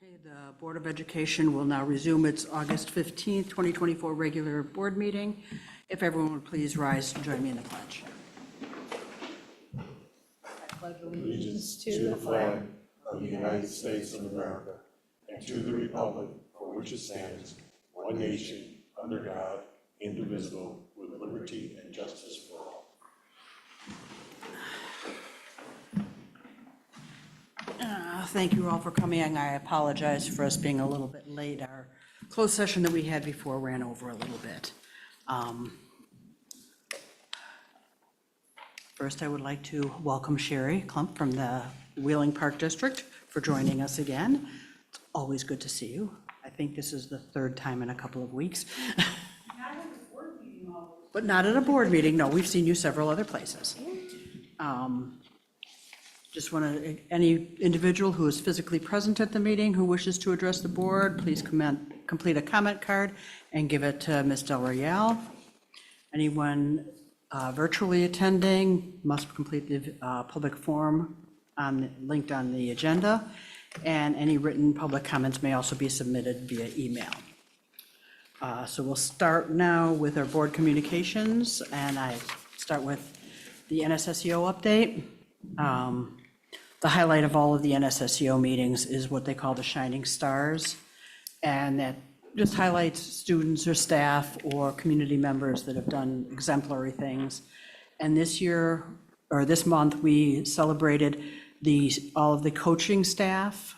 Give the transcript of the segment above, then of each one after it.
Okay, the Board of Education will now resume its August 15th, 2024 regular board meeting. If everyone would please rise and join me in the pledge. I pledge Allegiance to the flag of the United States of America and to the republic for which it stands, one nation, under God, indivisible, with liberty and justice for all. Thank you all for coming. I apologize for us being a little bit late. Our closed session that we had before ran over a little bit. First, I would like to welcome Sherry Klump from the Wheeling Park District for joining us again. It's always good to see you. I think this is the third time in a couple of weeks. Not at a board meeting always. But not at a board meeting. No, we've seen you several other places. Just want to, any individual who is physically present at the meeting who wishes to address the board, please complete a comment card and give it to Ms. Del Royale. Anyone virtually attending must complete the public form linked on the agenda, and any written public comments may also be submitted via email. So we'll start now with our board communications, and I start with the NSSEO update. The highlight of all of the NSSEO meetings is what they call the Shining Stars, and that just highlights students or staff or community members that have done exemplary things. And this year, or this month, we celebrated all of the coaching staff,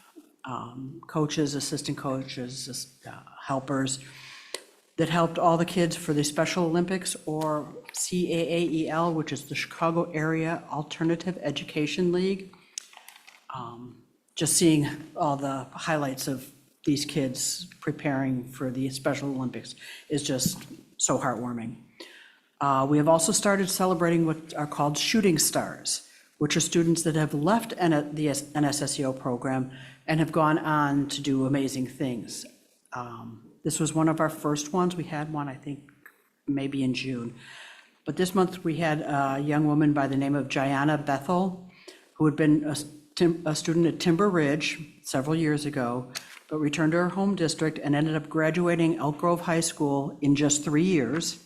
coaches, assistant coaches, helpers, that helped all the kids for the Special Olympics, or CAAEL, which is the Chicago Area Alternative Education League. Just seeing all the highlights of these kids preparing for the Special Olympics is just so heartwarming. We have also started celebrating what are called Shooting Stars, which are students that have left the NSSEO program and have gone on to do amazing things. This was one of our first ones. We had one, I think, maybe in June. But this month we had a young woman by the name of Gianna Bethel, who had been a student at Timber Ridge several years ago, but returned to her home district and ended up graduating Elk Grove High School in just 3 years.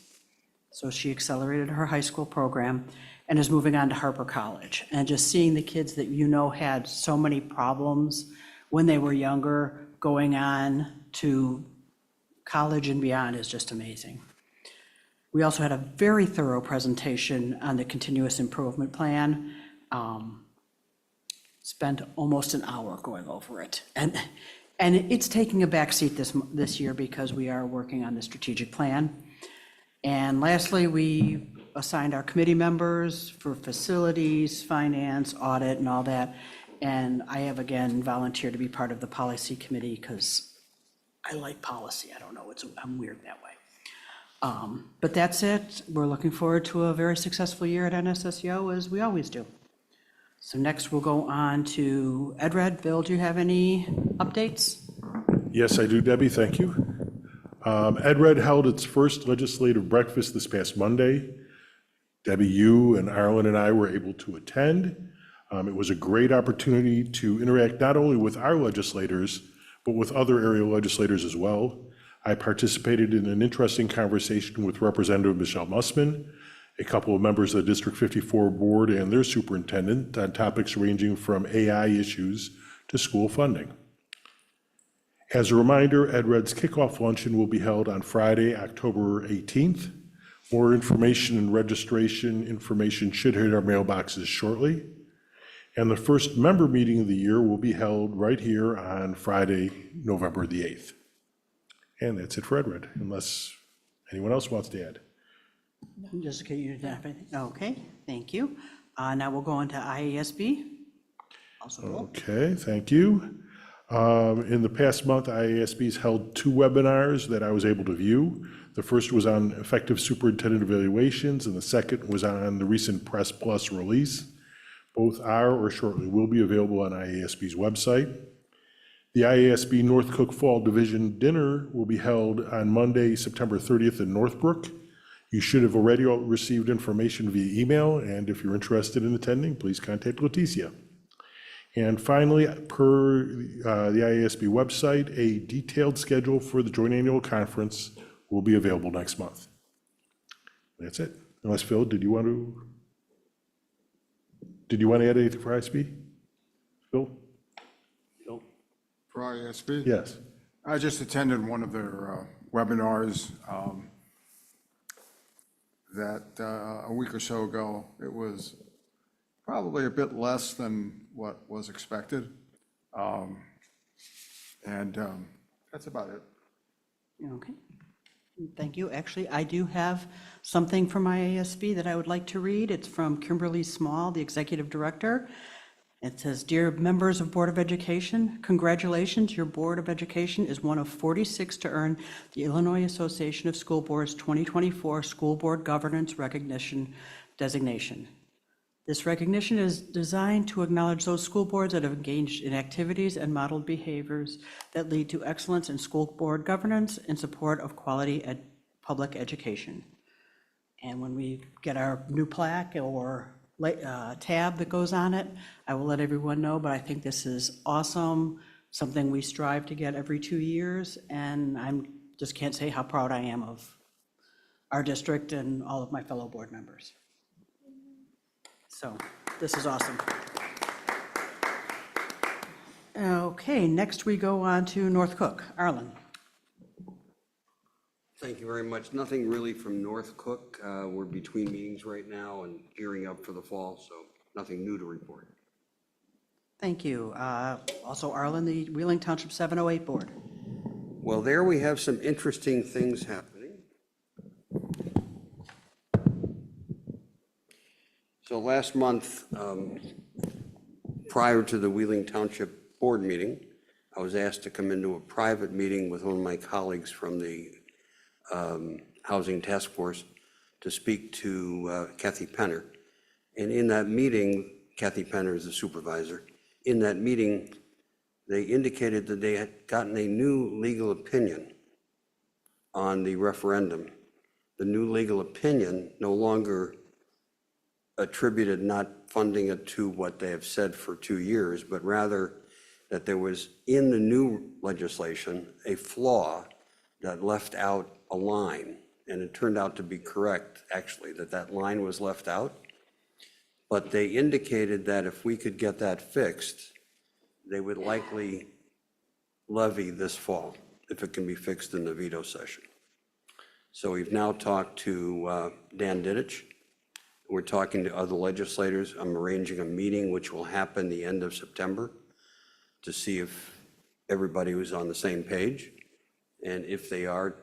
So she accelerated her high school program and is moving on to Harper College. And just seeing the kids that you know had so many problems when they were younger going on to college and beyond is just amazing. We also had a very thorough presentation on the continuous improvement plan. Spent almost an hour going over it. And it's taking a backseat this year because we are working on the strategic plan. And lastly, we assigned our committee members for facilities, finance, audit, and all that. And I have again volunteered to be part of the policy committee because I like policy. I don't know, I'm weird that way. But that's it. We're looking forward to a very successful year at NSSEO, as we always do. So next we'll go on to EdRed. Bill, do you have any updates? Yes, I do, Debbie, thank you. EdRed held its first legislative breakfast this past Monday. Debbie, you and Arlen and I were able to attend. It was a great opportunity to interact not only with our legislators, but with other area legislators as well. I participated in an interesting conversation with Representative Michelle Mussman, a couple of members of the District 54 board and their superintendent on topics ranging from AI issues to school funding. As a reminder, EdRed's kickoff luncheon will be held on Friday, October 18th. More information and registration information should hit our mailboxes shortly. And the first member meeting of the year will be held right here on Friday, November the 8th. And that's it for EdRed, unless anyone else wants to add. Just get you to okay, thank you. Now we'll go on to IASB. Also Bill. Okay, thank you. In the past month, IASB's held 2 webinars that I was able to view. The first was on effective superintendent evaluations, and the second was on the recent Press Plus release. Both are or shortly will be available on IASB's website. The IASB North Cook Fall Division Dinner will be held on Monday, September 30th in Northbrook. You should have already received information via email, and if you're interested in attending, please contact Leticia. And finally, per the IASB website, a detailed schedule for the joint annual conference will be available next month. That's it. Unless, Phil, did you want to add anything for ISB? Phil? For ISB? Yes. I just attended one of their webinars that a week or so ago. It was probably a bit less than what was expected. And that's about it. Okay, thank you. Actually, I do have something from IASB that I would like to read. It's from Kimberly Small, the Executive Director. It says, "Dear members of Board of Education, congratulations. Your Board of Education is one of 46 to earn the Illinois Association of School Boards 2024 School Board Governance Recognition designation. This recognition is designed to acknowledge those school boards that have engaged in activities and modeled behaviors that lead to excellence in school board governance in support of quality public education." And when we get our new plaque or tab that goes on it, I will let everyone know, but I think this is awesome, something we strive to get every 2 years, and just can't say how proud I am of our district and all of my fellow board members. So this is awesome. Okay, next we go on to North Cook. Arlen. Thank you very much. Nothing really from North Cook. We're between meetings right now and gearing up for the fall, so nothing new to report. Thank you. Also, Arlen, the Wheeling Township 708 Board. Well, there we have some interesting things happening. So last month, prior to the Wheeling Township Board meeting, I was asked to come into a private meeting with one of my colleagues from the Housing Task Force to speak to Kathy Penner. And in that meeting, Kathy Penner is the supervisor. In that meeting, they indicated that they had gotten a new legal opinion on the referendum. The new legal opinion no longer attributed not funding it to what they have said for 2 years, but rather that there was in the new legislation a flaw that left out a line, and it turned out to be correct, actually, that line was left out. But they indicated that if we could get that fixed, they would likely levy this fall, if it can be fixed in the veto session. So we've now talked to Dan Dittich. We're talking to other legislators. I'm arranging a meeting which will happen the end of September to see if everybody was on the same page. And if they are,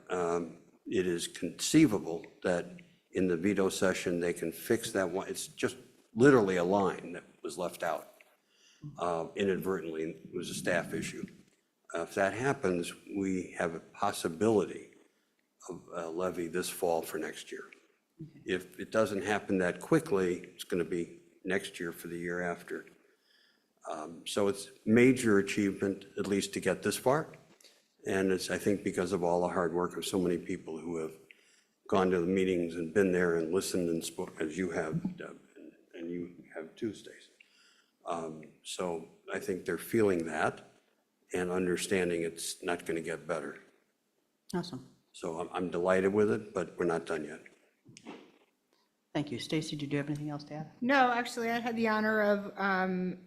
it is conceivable that in the veto session, they can fix that one. It's just literally a line that was left out inadvertently. It was a staff issue. If that happens, we have a possibility of a levy this fall for next year. If it doesn't happen that quickly, it's going to be next year for the year after. So it's major achievement, at least to get this far. And it's, I think, because of all the hard work of so many people who have gone to the meetings and been there and listened and spoke, as you have, Deb, and you have too, Stacy. So I think they're feeling that and understanding it's not going to get better. Awesome. So I'm delighted with it, but we're not done yet. Thank you. Stacy, did you have anything else to add? No, actually, I had the honor of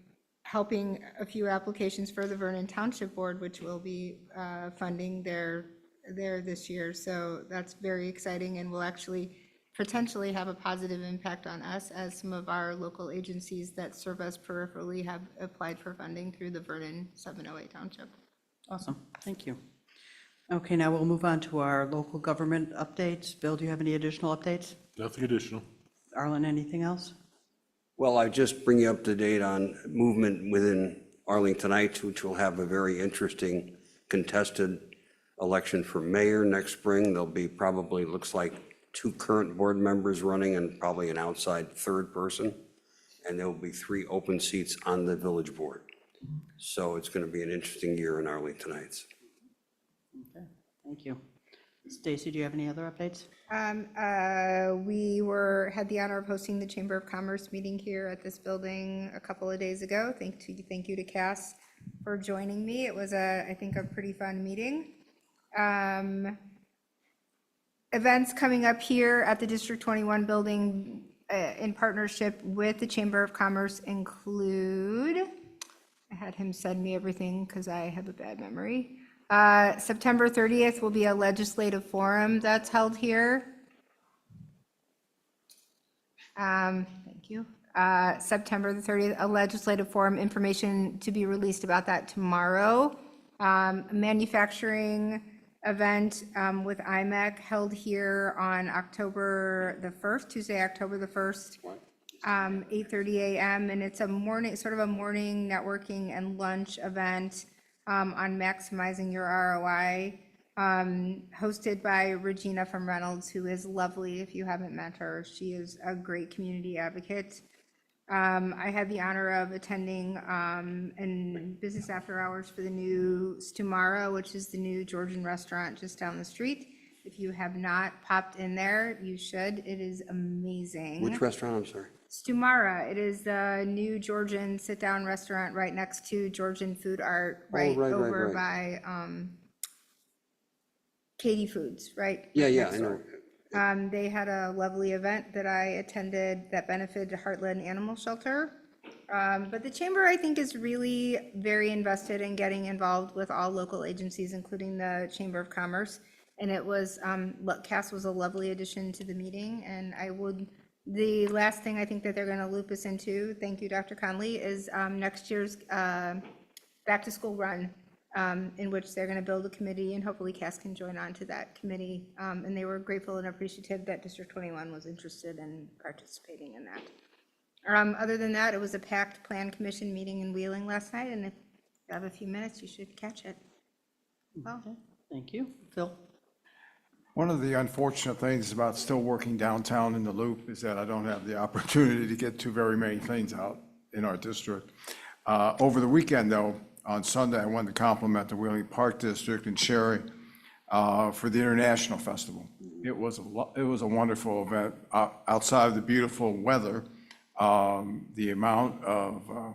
helping a few applications for the Vernon Township Board, which will be funding there this year. So that's very exciting and will actually potentially have a positive impact on us, as some of our local agencies that serve us peripherally have applied for funding through the Vernon 708 Township. Awesome. Thank you. Okay, now we'll move on to our local government updates. Bill, do you have any additional updates? Nothing additional. Arlen, anything else? Well, I just bring you up to date on movement within Arlingtonites, which will have a very interesting contested election for mayor next spring. There'll be probably, looks like, 2 current board members running and probably an outside third person. And there will be 3 open seats on the village board. So it's going to be an interesting year in Arlingtonites. Okay, thank you. Stacy, do you have any other updates? We had the honor of hosting the Chamber of Commerce meeting here at this building a couple of days ago. Thank you to Cass for joining me. It was I think, a pretty fun meeting. Events coming up here at the District 21 building in partnership with the Chamber of Commerce include, I had him send me everything because I have a bad memory. September 30th will be a legislative forum that's held here. Thank you. September the 30th, a legislative forum, information to be released about that tomorrow. Manufacturing event with IMEC held here on October the 1st, Tuesday, October the 1st, 8:30 a.m. And it's a morning, sort of a morning networking and lunch event on maximizing your ROI, hosted by Regina from Reynolds, who is lovely if you haven't met her. She is a great community advocate. I had the honor of attending in business after hours for the new Stumara, which is the new Georgian restaurant just down the street. If you have not popped in there, you should. It is amazing. Which restaurant, I'm sorry? Stumara, it is the new Georgian sit-down restaurant right next to Georgian Food Art, right over by Katie Foods, right? Yeah, Right yeah, next I know. door. They had a lovely event that I attended that benefited Heartland Animal Shelter. But the chamber, I think, is really very invested in getting involved with all local agencies, including the Chamber of Commerce. And it was, Cass was a lovely addition to the meeting. And the last thing I think that they're going to loop us into, thank you, Dr. Conley, is next year's back to school run, in which they're going to build a committee, and hopefully Cass can join on to that committee. And they were grateful and appreciative that District 21 was interested in participating in that. Other than that, it was a packed Plan Commission meeting in Wheeling last night, and if you have a few minutes, you should catch it. Well, Thank you. Phil? One of the unfortunate things about still working downtown in the Loop is that I don't have the opportunity to get to very many things out in our district. Over the weekend, though, on Sunday, I wanted to compliment the Wheeling Park District and Sherry for the International Festival. It was a wonderful event. Outside of the beautiful weather, the amount of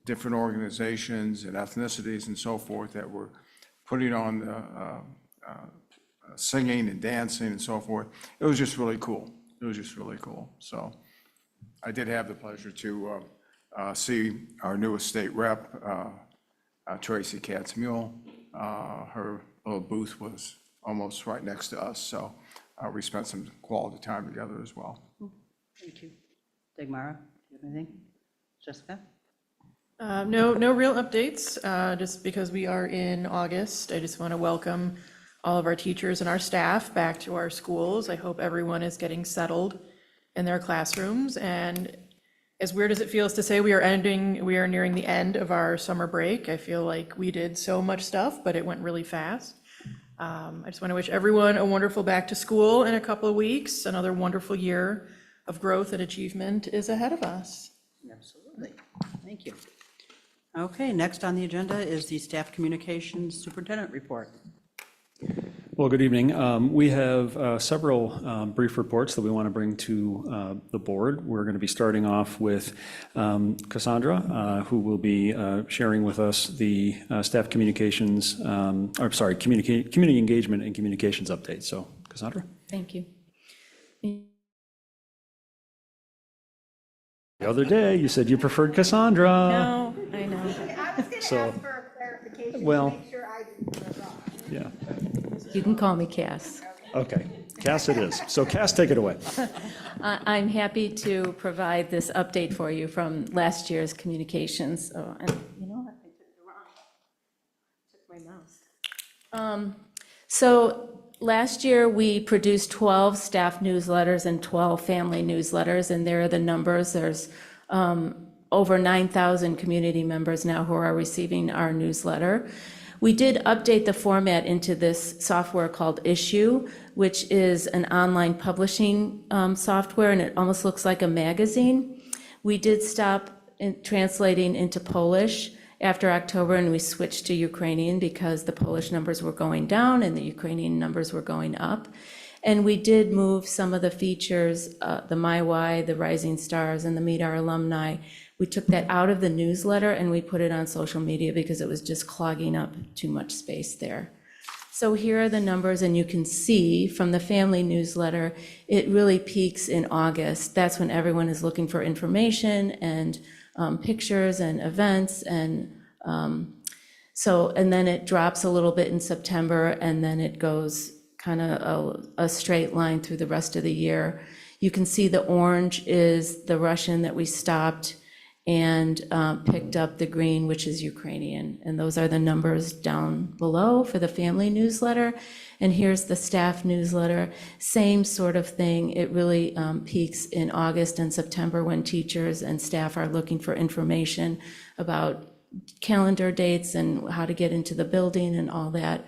different organizations and ethnicities and so forth that were putting on singing and dancing and so forth, it was just really cool. It was just really cool. So I did have the pleasure to see our newest state rep, Tracy Katz-Mule. Her little booth was almost right next to us, so we spent some quality time together as well. Thank you. Dagmara, do you have anything? Jessica? No real updates, just because we are in August. I just want to welcome all of our teachers and our staff back to our schools. I hope everyone is getting settled in their classrooms. And as weird as it feels to say, we are nearing the end of our summer break. I feel like we did so much stuff, but it went really fast. I just want to wish everyone a wonderful back to school in a couple of weeks. Another wonderful year of growth and achievement is ahead of us. Absolutely. Thank you. Okay, next on the agenda is the Staff Communications Superintendent Report. Well, good evening. We have several brief reports that we want to bring to the board. We're going to be starting off with Cassandra, who will be sharing with us the staff communications, community engagement and communications update. So, Cassandra? Thank you. The other day, you said you preferred Cassandra. No, I know. I was going to So- ask for a clarification to Well- make sure I didn't get it wrong. Yeah. You can call me Cass. Okay. Cass it is. So, Cass, take it away. I'm happy to provide this update for you from last year's communications. Oh, and you know what? I took it wrong. I took my mouse. So last year, we produced 12 staff newsletters and 12 family newsletters, and there are the numbers. There's over 9,000 community members now who are receiving our newsletter. We did update the format into this software called Issue, which is an online publishing software, and it almost looks like a magazine. We did stop translating into Polish, after October, and we switched to Ukrainian because the Polish numbers were going down and the Ukrainian numbers were going up. And we did move some of the features, the My Why, the Rising Stars, and the Meet Our Alumni. We took that out of the newsletter and we put it on social media because it was just clogging up too much space there. So here are the numbers, and you can see from the family newsletter, it really peaks in August. That's when everyone is looking for information and pictures and events, and and then it drops a little bit in September, and then it goes kind of a straight line through the rest of the year. You can see the orange is the Russian that we stopped and picked up the green, which is Ukrainian. And those are the numbers down below for the family newsletter. And here's the staff newsletter, same sort of thing. It really peaks in August and September when teachers and staff are looking for information about calendar dates and how to get into the building and all that.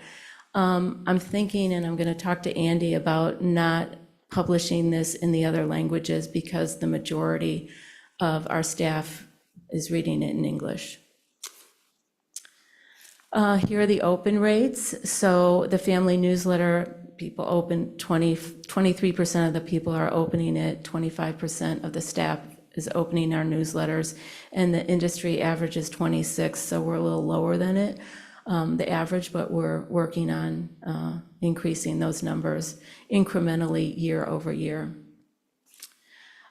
I'm thinking, and I'm going to talk to Andy about not publishing this in the other languages because the majority of our staff is reading it in English. Here are the open rates. So the family newsletter, people open 23% of the people are opening it, 25% of the staff is opening our newsletters, and the industry average is 26, so we're a little lower than it, the average, but we're working on increasing those numbers incrementally year over year.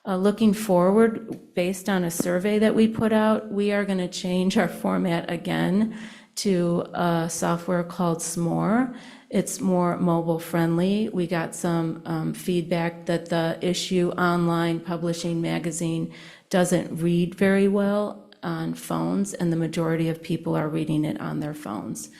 Looking forward, based on a survey that we put out, we are going to change our format again to a software called S'more. It's more mobile friendly. We got some feedback that the issue online publishing magazine doesn't read very well on phones, and the majority of people are reading it on their phones.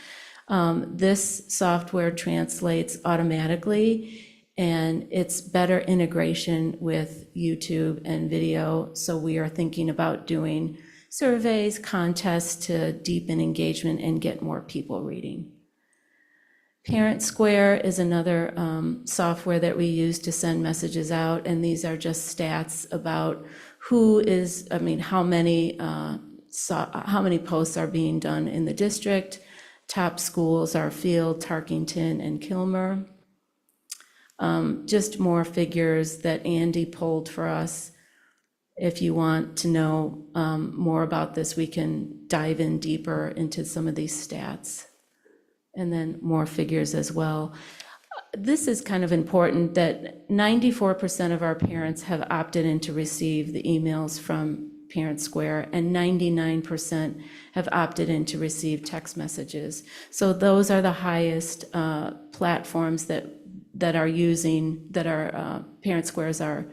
This software translates automatically, and it's better integration with YouTube and video. So we are thinking about doing surveys, contests to deepen engagement and get more people reading. Parent Square is another software that we use to send messages out, and these are just stats about how many posts are being done in the district. Top schools are Field, Tarkington, and Kilmer. Just more figures that Andy pulled for us. If you want to know more about this, we can dive in deeper into some of these stats. And then more figures as well. This is kind of important that 94% of our parents have opted in to receive the emails from Parent Square, and 99% have opted in to receive text messages. So those are the highest platforms that our Parent Squares are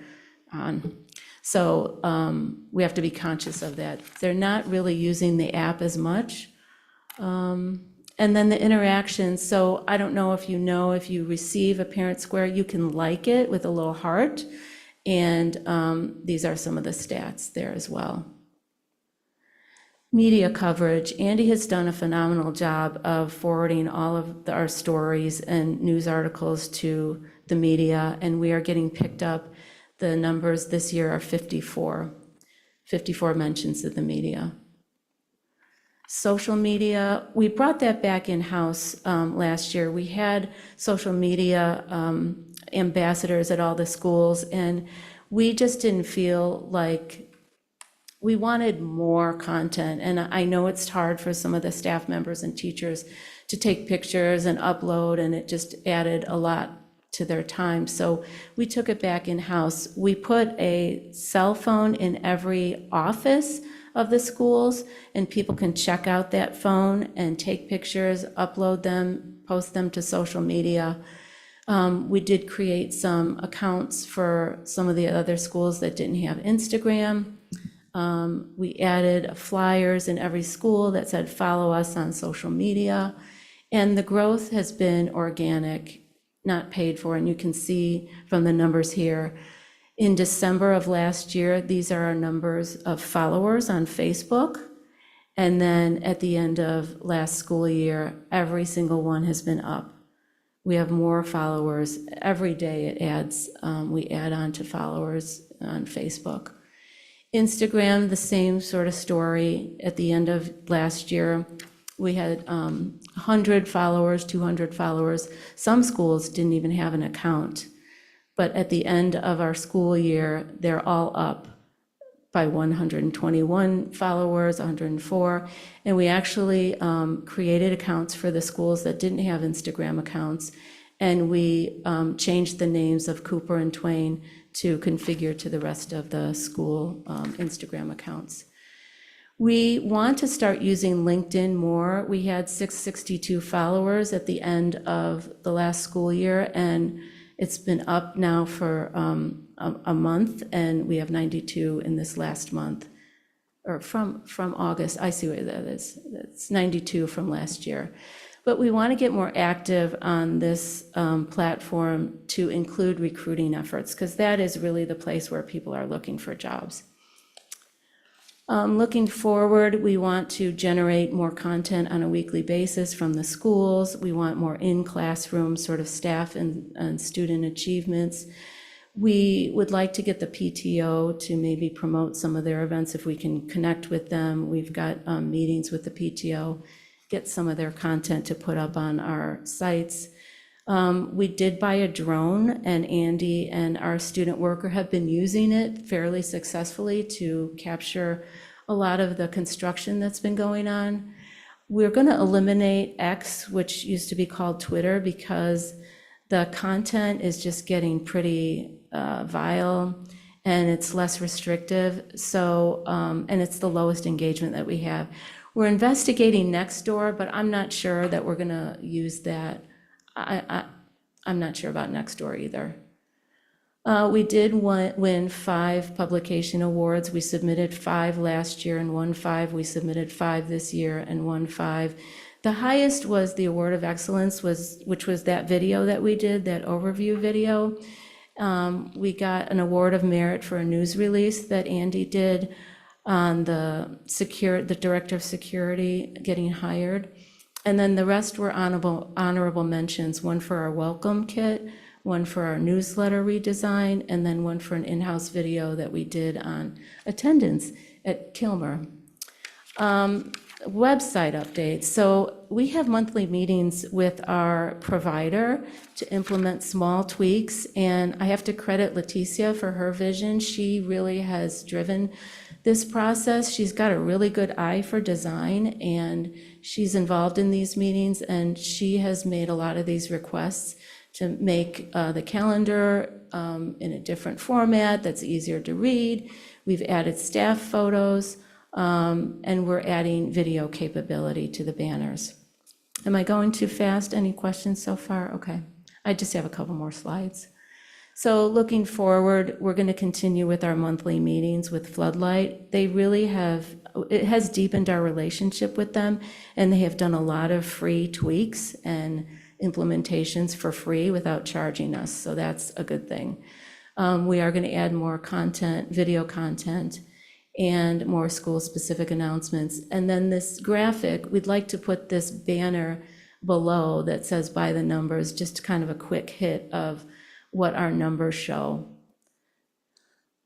on. So we have to be conscious of that. They're not really using the app as much. And then the interactions. So I don't know if you receive a Parent Square, you can like it with a little heart. And these are some of the stats there as well. Media coverage. Andy has done a phenomenal job of forwarding all of our stories and news articles to the media, and we are getting picked up. The numbers this year are 54 mentions of the media. Social media, we brought that back in-house last year. We had social media ambassadors at all the schools, and we just didn't feel like we wanted more content. And I know it's hard for some of the staff members and teachers to take pictures and upload, and it just added a lot to their time. So we took it back in-house. We put a cell phone in every office of the schools, and people can check out that phone and take pictures, upload them, post them to social media. We did create some accounts for some of the other schools that didn't have Instagram. We added flyers in every school that said, follow us on social media. And the growth has been organic, not paid for. And you can see from the numbers here, in December of last year, these are our numbers of followers on Facebook. And then at the end of last school year, every single one has been up. We have more followers. Every day it adds, we add on to followers on Facebook. Instagram, the same sort of story. At the end of last year, we had 100 followers, 200 followers. Some schools didn't even have an account. But at the end of our school year, they're all up by 121 followers, 104. And we actually created accounts for the schools that didn't have Instagram accounts. And we changed the names of Cooper and Twain to configure to the rest of the school Instagram accounts. We want to start using LinkedIn more. We had 662 followers at the end of the last school year, and it's been up now for a month, and we have 92 in this last month, or from August. I see what that is. It's 92 from last year. But we want to get more active on this platform to include recruiting efforts, because that is really the place where people are looking for jobs. Looking forward, we want to generate more content on a weekly basis from the schools. We want more in-classroom sort of staff and student achievements. We would like to get the PTO to maybe promote some of their events if we can connect with them. We've got meetings with the PTO, get some of their content to put up on our sites. We did buy a drone, and Andy and our student worker have been using it fairly successfully to capture a lot of the construction that's been going on. We're going to eliminate X, which used to be called Twitter, because the content is just getting pretty vile, and it's less restrictive. So, and it's the lowest engagement that we have. We're investigating Nextdoor, but I'm not sure that we're going to use that. I'm not sure about Nextdoor either. We did win 5 publication awards. We submitted 5 last year and won 5. We submitted 5 this year and won 5. The highest was the Award of Excellence, which was that video that we did, that overview video. We got an Award of Merit for a news release that Andy did on the Director of Security getting hired. And then the rest were honorable mentions, one for our welcome kit, one for our newsletter redesign, and then one for an in-house video that we did on attendance at Kilmer. Website updates. So we have monthly meetings with our provider to implement small tweaks, and I have to credit Leticia for her vision. She really has driven this process. She's got a really good eye for design, and she's involved in these meetings, and she has made a lot of these requests to make the calendar in a different format that's easier to read. We've added staff photos, and we're adding video capability to the banners. Am I going too fast? Any questions so far? Okay. I just have a couple more slides. So looking forward, we're going to continue with our monthly meetings with Floodlight. They really it has deepened our relationship with them, and they have done a lot of free tweaks and implementations for free without charging us, so that's a good thing. We are going to add more content, video content, and more school-specific announcements. And then this graphic, we'd like to put this banner below that says by the numbers, just kind of a quick hit of what our numbers show.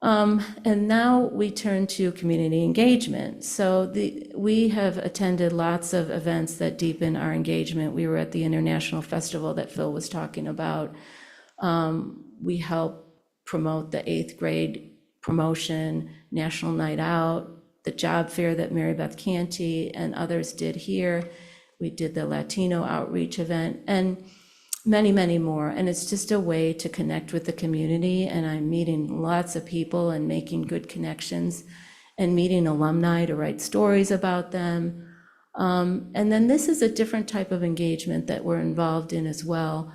And now we turn to community engagement. So we have attended lots of events that deepen our engagement. We were at the International Festival that Phil was talking about. We help promote the 8th grade promotion, National Night Out, the job fair that Mary Beth Canty and others did here. We did the Latino outreach event, and many, many more. And it's just a way to connect with the community. And I'm meeting lots of people and making good connections and meeting alumni to write stories about them. And then this is a different type of engagement that we're involved in as well.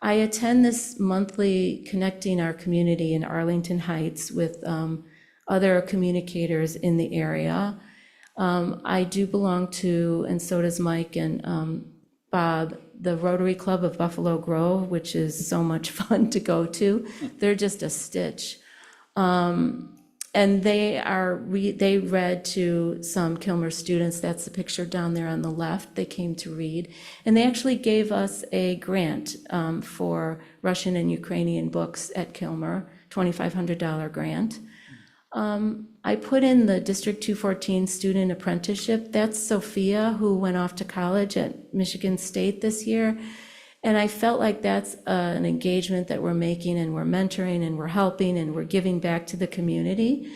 I attend this monthly Connecting Our Community in Arlington Heights with other communicators in the area. I do belong to, and so does Mike and Bob, the Rotary Club of Buffalo Grove, which is so much fun to go to. They're just a stitch. And they read to some Kilmer students. That's the picture down there on the left. They came to read. And they actually gave us a grant for Russian and Ukrainian books at Kilmer, $2,500 grant. I put in the District 214 student apprenticeship. That's Sophia, who went off to college at Michigan State this year. And I felt like that's an engagement that we're making, and we're mentoring and we're helping and we're giving back to the community.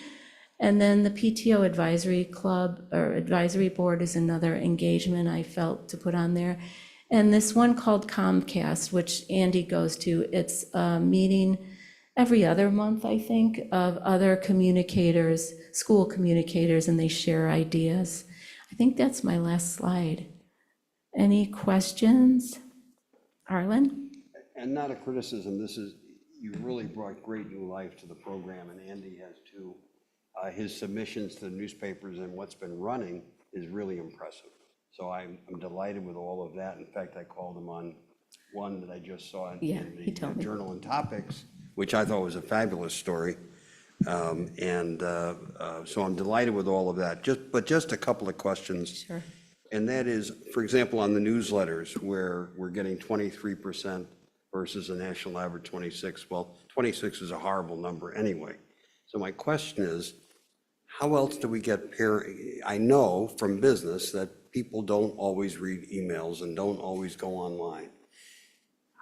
And then the PTO Advisory Club or Advisory Board is another engagement I felt to put on there. And this one called Comcast, which Andy goes to, it's a meeting every other month, I think, of other communicators, school communicators, and they share ideas. I think that's my last slide. Any questions? Arlen? And not a criticism, you really brought great new life to the program, and Andy has too. His submissions to the newspapers and what's been running is really impressive. So I'm delighted with all of that. In fact, I called him on one that I just saw in he told the me. Journal and Topics, which I thought was a fabulous story. So I'm delighted with all of that. Just a couple of questions. Sure. And that is, for example, on the newsletters, where we're getting 23% versus a national average 26. Well, 26 is a horrible number anyway. So my question is, how else do we get I know from business that people don't always read emails and don't always go online.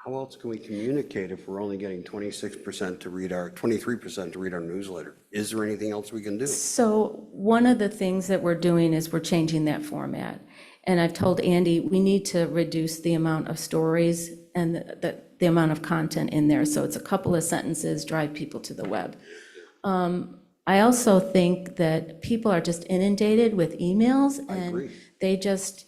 How else can we communicate if we're only getting 23% to read our newsletter? Is there anything else we can do? So one of the things that we're doing is we're changing that format. And I've told Andy, we need to reduce the amount of stories and the amount of content in there. So it's a couple of sentences, drive people to the web. I also think that people are just inundated with emails and they just,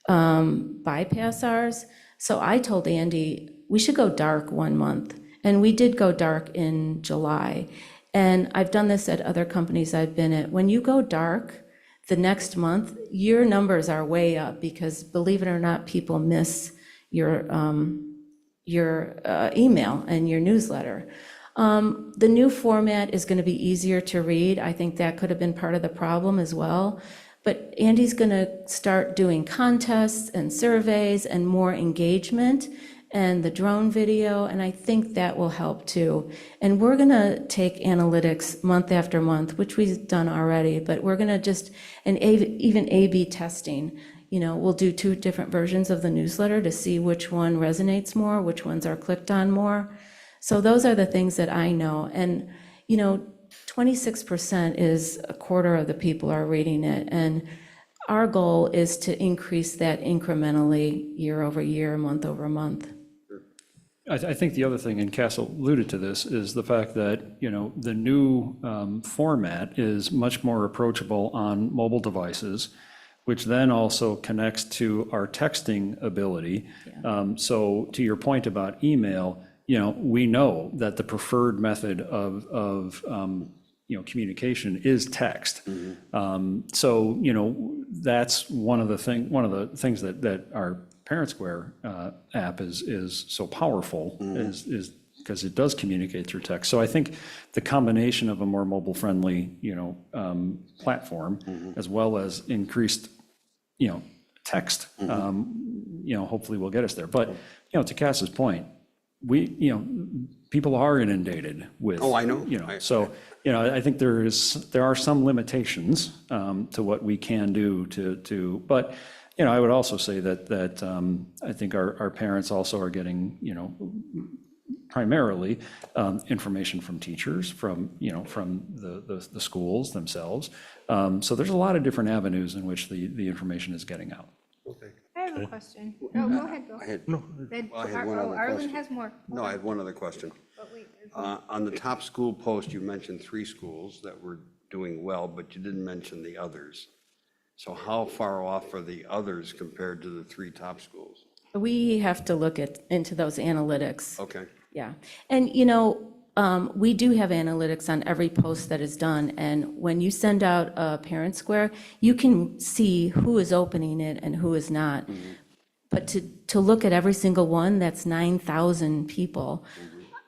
bypass ours. So I told Andy, we should go dark one month. And we did go dark in July. And I've done this at other companies I've been at. When you go dark the next month, your numbers are way up because, believe it or not, people miss your email and your newsletter. The new format is going to be easier to read. I think that could have been part of the problem as well. But Andy's going to start doing contests and surveys and more engagement and the drone video, and I think that will help too. And we're going to take analytics month after month, which we've done already, but we're going to even A/B testing. We'll do 2 different versions of the newsletter to see which one resonates more, which ones are clicked on more. So those are the things that I know. And, 26% is a quarter of the people are reading it. And our goal is to increase that incrementally year over year, month over month. I think the other thing, and Castle alluded to this, is the fact that, the new format is much more approachable on mobile devices, which then also connects to our texting ability. So to your point about email, we know that the preferred method of communication is text. So, that's one of the things that our Parent Square app is so powerful, is because it does communicate through text. So I think the combination of a more mobile-friendly, platform, as well as increased, text, hopefully will get us there. But, to Cass's point, people are inundated with. Oh, I know. I think there are some limitations to what we can do but I would also say that I think our parents also are getting, primarily information from teachers, from the schools themselves. So there's a lot of different avenues in which the information is getting out. Okay. I have a question. Oh, go ahead, Bill. I had Then one other Arlen question. has more. No, I had one other question. But wait, On the top school post, you mentioned 3 schools that were doing well, but you didn't mention the others. So how far off are the others compared to the 3 top schools? We have to look into those analytics. Okay. Yeah. And, we do have analytics on every post that is done. And when you send out a Parent Square, you can see who is opening it and who is not. But to look at every single one, that's 9,000 people.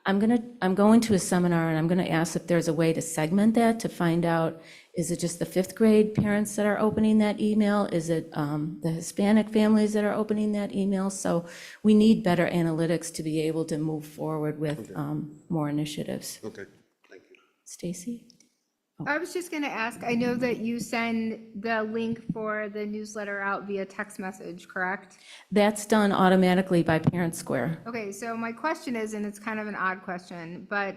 I'm going to a seminar and I'm going to ask if there's a way to segment that to find out, is it just the 5th grade parents that are opening that email? Is it the Hispanic families that are opening that email? So we need better analytics to be able to move forward with more initiatives. Okay, thank you. Stacy? I was just going to ask, I know that you send the link for the newsletter out via text message, correct? That's done automatically by Parent Square. Okay, so my question is, and it's kind of an odd question, but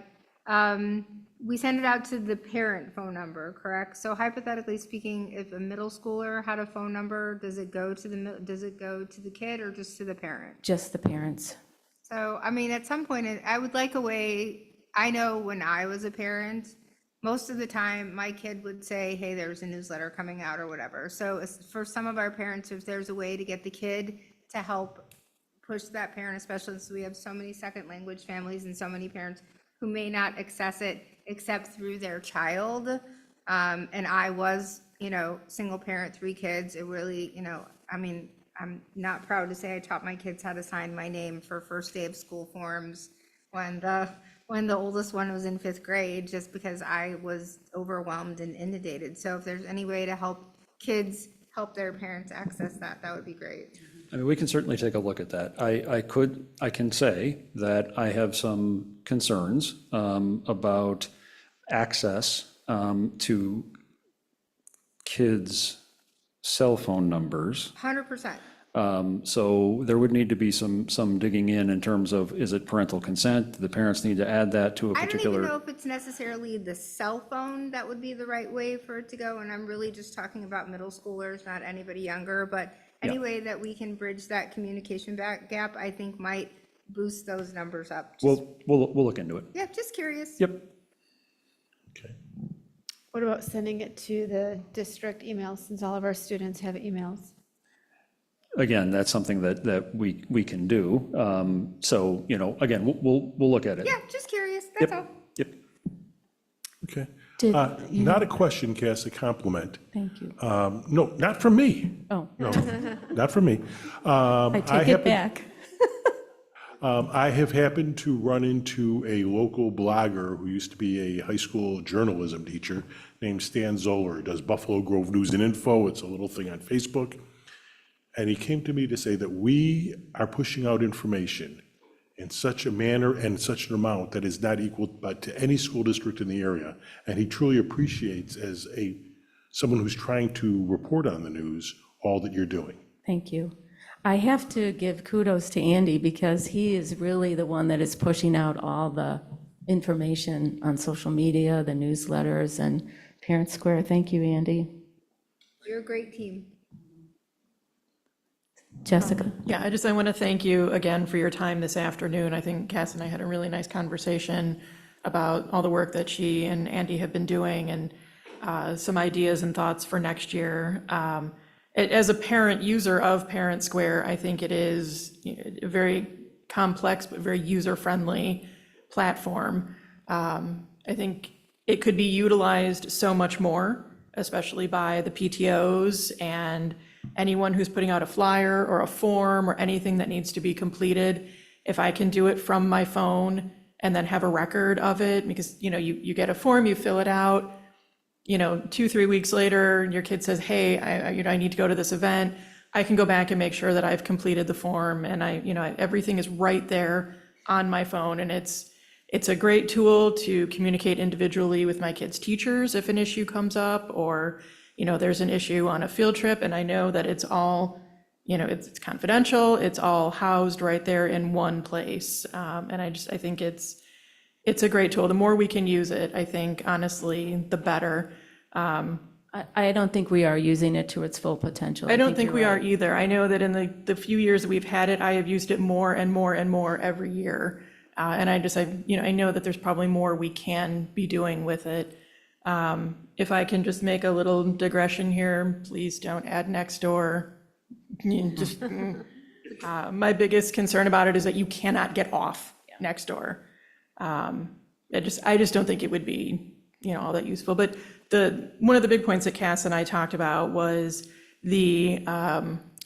we send it out to the parent phone number, correct? So hypothetically speaking, if a middle schooler had a phone number, does it go to the kid or just to the parent? Just the parents. So, I mean, at some point, I would like a way, I know when I was a parent, most of the time, my kid would say, hey, there's a newsletter coming out or whatever. So for some of our parents, if there's a way to get the kid to help push that parent, especially since we have so many second language families and so many parents who may not access it except through their child. And I was, single parent, 3 kids. It really, I mean, I'm not proud to say I taught my kids how to sign my name for first day of school forms when the oldest one was in 5th grade, just because I was overwhelmed and inundated. So if there's any way to help kids help their parents access that, that would be great. I mean, we can certainly take a look at that. I can say that I have some concerns about access to kids' cell phone numbers. 100%. So there would need to be some digging in terms of, is it parental consent? Do the parents need to add that to a I don't particular? even know if it's necessarily the cell phone that would be the right way for it to go, and I'm really just talking about middle schoolers, not anybody younger, but any way that we can bridge that communication gap, I think might boost those numbers up. We'll look into it. Yeah, just curious. Yep. Okay. What about sending it to the district email, since all of our students have emails? Again, that's something that we can do. So, again, we'll look at it. Yeah, just curious, that's all. Yep. Okay. Did Not a question, Cass, a compliment. Thank you. No, not from me. Oh, No, not from me. I take it back. I have happened to run into a local blogger who used to be a high school journalism teacher named Stan Zoller. He does Buffalo Grove News and Info. It's a little thing on Facebook. And he came to me to say that we are pushing out information in such a manner and such an amount that is not equal but to any school district in the area. And he truly appreciates, as someone who's trying to report on the news, all that you're doing. Thank you. I have to give kudos to Andy because he is really the one that is pushing out all the information on social media, the newsletters, and Parent Square. Thank you, Andy. You're a great team. Jessica? Yeah, I want to thank you again for your time this afternoon. I think Cass and I had a really nice conversation about all the work that she and Andy have been doing and some ideas and thoughts for next year. As a parent user of Parent Square, I think it is a very complex but very user-friendly platform. I think it could be utilized so much more, especially by the PTOs and anyone who's putting out a flyer or a form or anything that needs to be completed. If I can do it from my phone and then have a record of it, because you get a form, you fill it out, 2-3 weeks later, your kid says, hey, I need to go to this event. I can go back and make sure that I've completed the form, and everything is right there on my phone. And it's a great tool to communicate individually with my kids' teachers if an issue comes up, or there's an issue on a field trip, and I know that it's all, it's confidential, it's all housed right there in one place. And I think it's a great tool. The more we can use it, I think, honestly, the better. I don't think we are using it to its full potential. I don't think you're we are right. either. I know that in the few years that we've had it, I have used it more and more and more every year. And I know that there's probably more we can be doing with it. If I can just make a little digression here, please don't add Nextdoor. Just, my biggest concern about it is that you cannot get off Nextdoor. I just don't think it would be, all that useful. But one of the big points that Cass and I talked about was the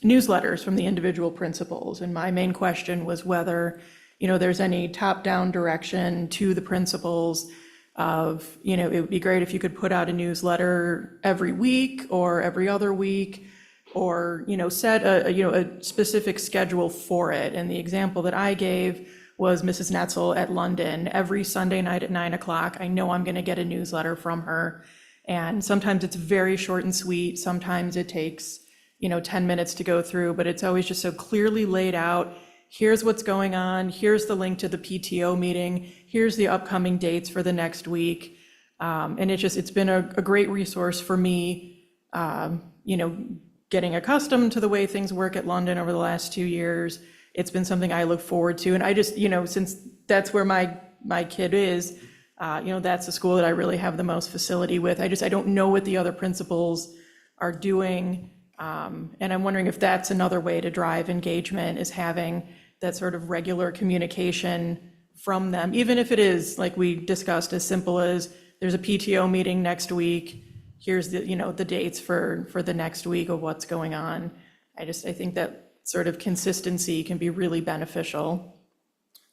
newsletters from the individual principals. And my main question was whether, there's any top-down direction to the principals of, it would be great if you could put out a newsletter every week or every other week, or, set a specific schedule for it. And the example that I gave was Mrs. Netzel at London. Every Sunday night at 9 o'clock, I know I'm going to get a newsletter from her. And sometimes it's very short and sweet, sometimes it takes, 10 minutes to go through, but it's always just so clearly laid out. Here's what's going on, here's the link to the PTO meeting, here's the upcoming dates for the next week. And it's been a great resource for me, getting accustomed to the way things work at London over the last 2 years. It's been something I look forward to. And I just, since that's where my kid is, that's the school that I really have the most facility with. I don't know what the other principals are doing. And I'm wondering if that's another way to drive engagement, is having that sort of regular communication from them, even if it is, like we discussed, as simple as there's a PTO meeting next week, here's the, the dates for the next week of what's going on. I think that sort of consistency can be really beneficial.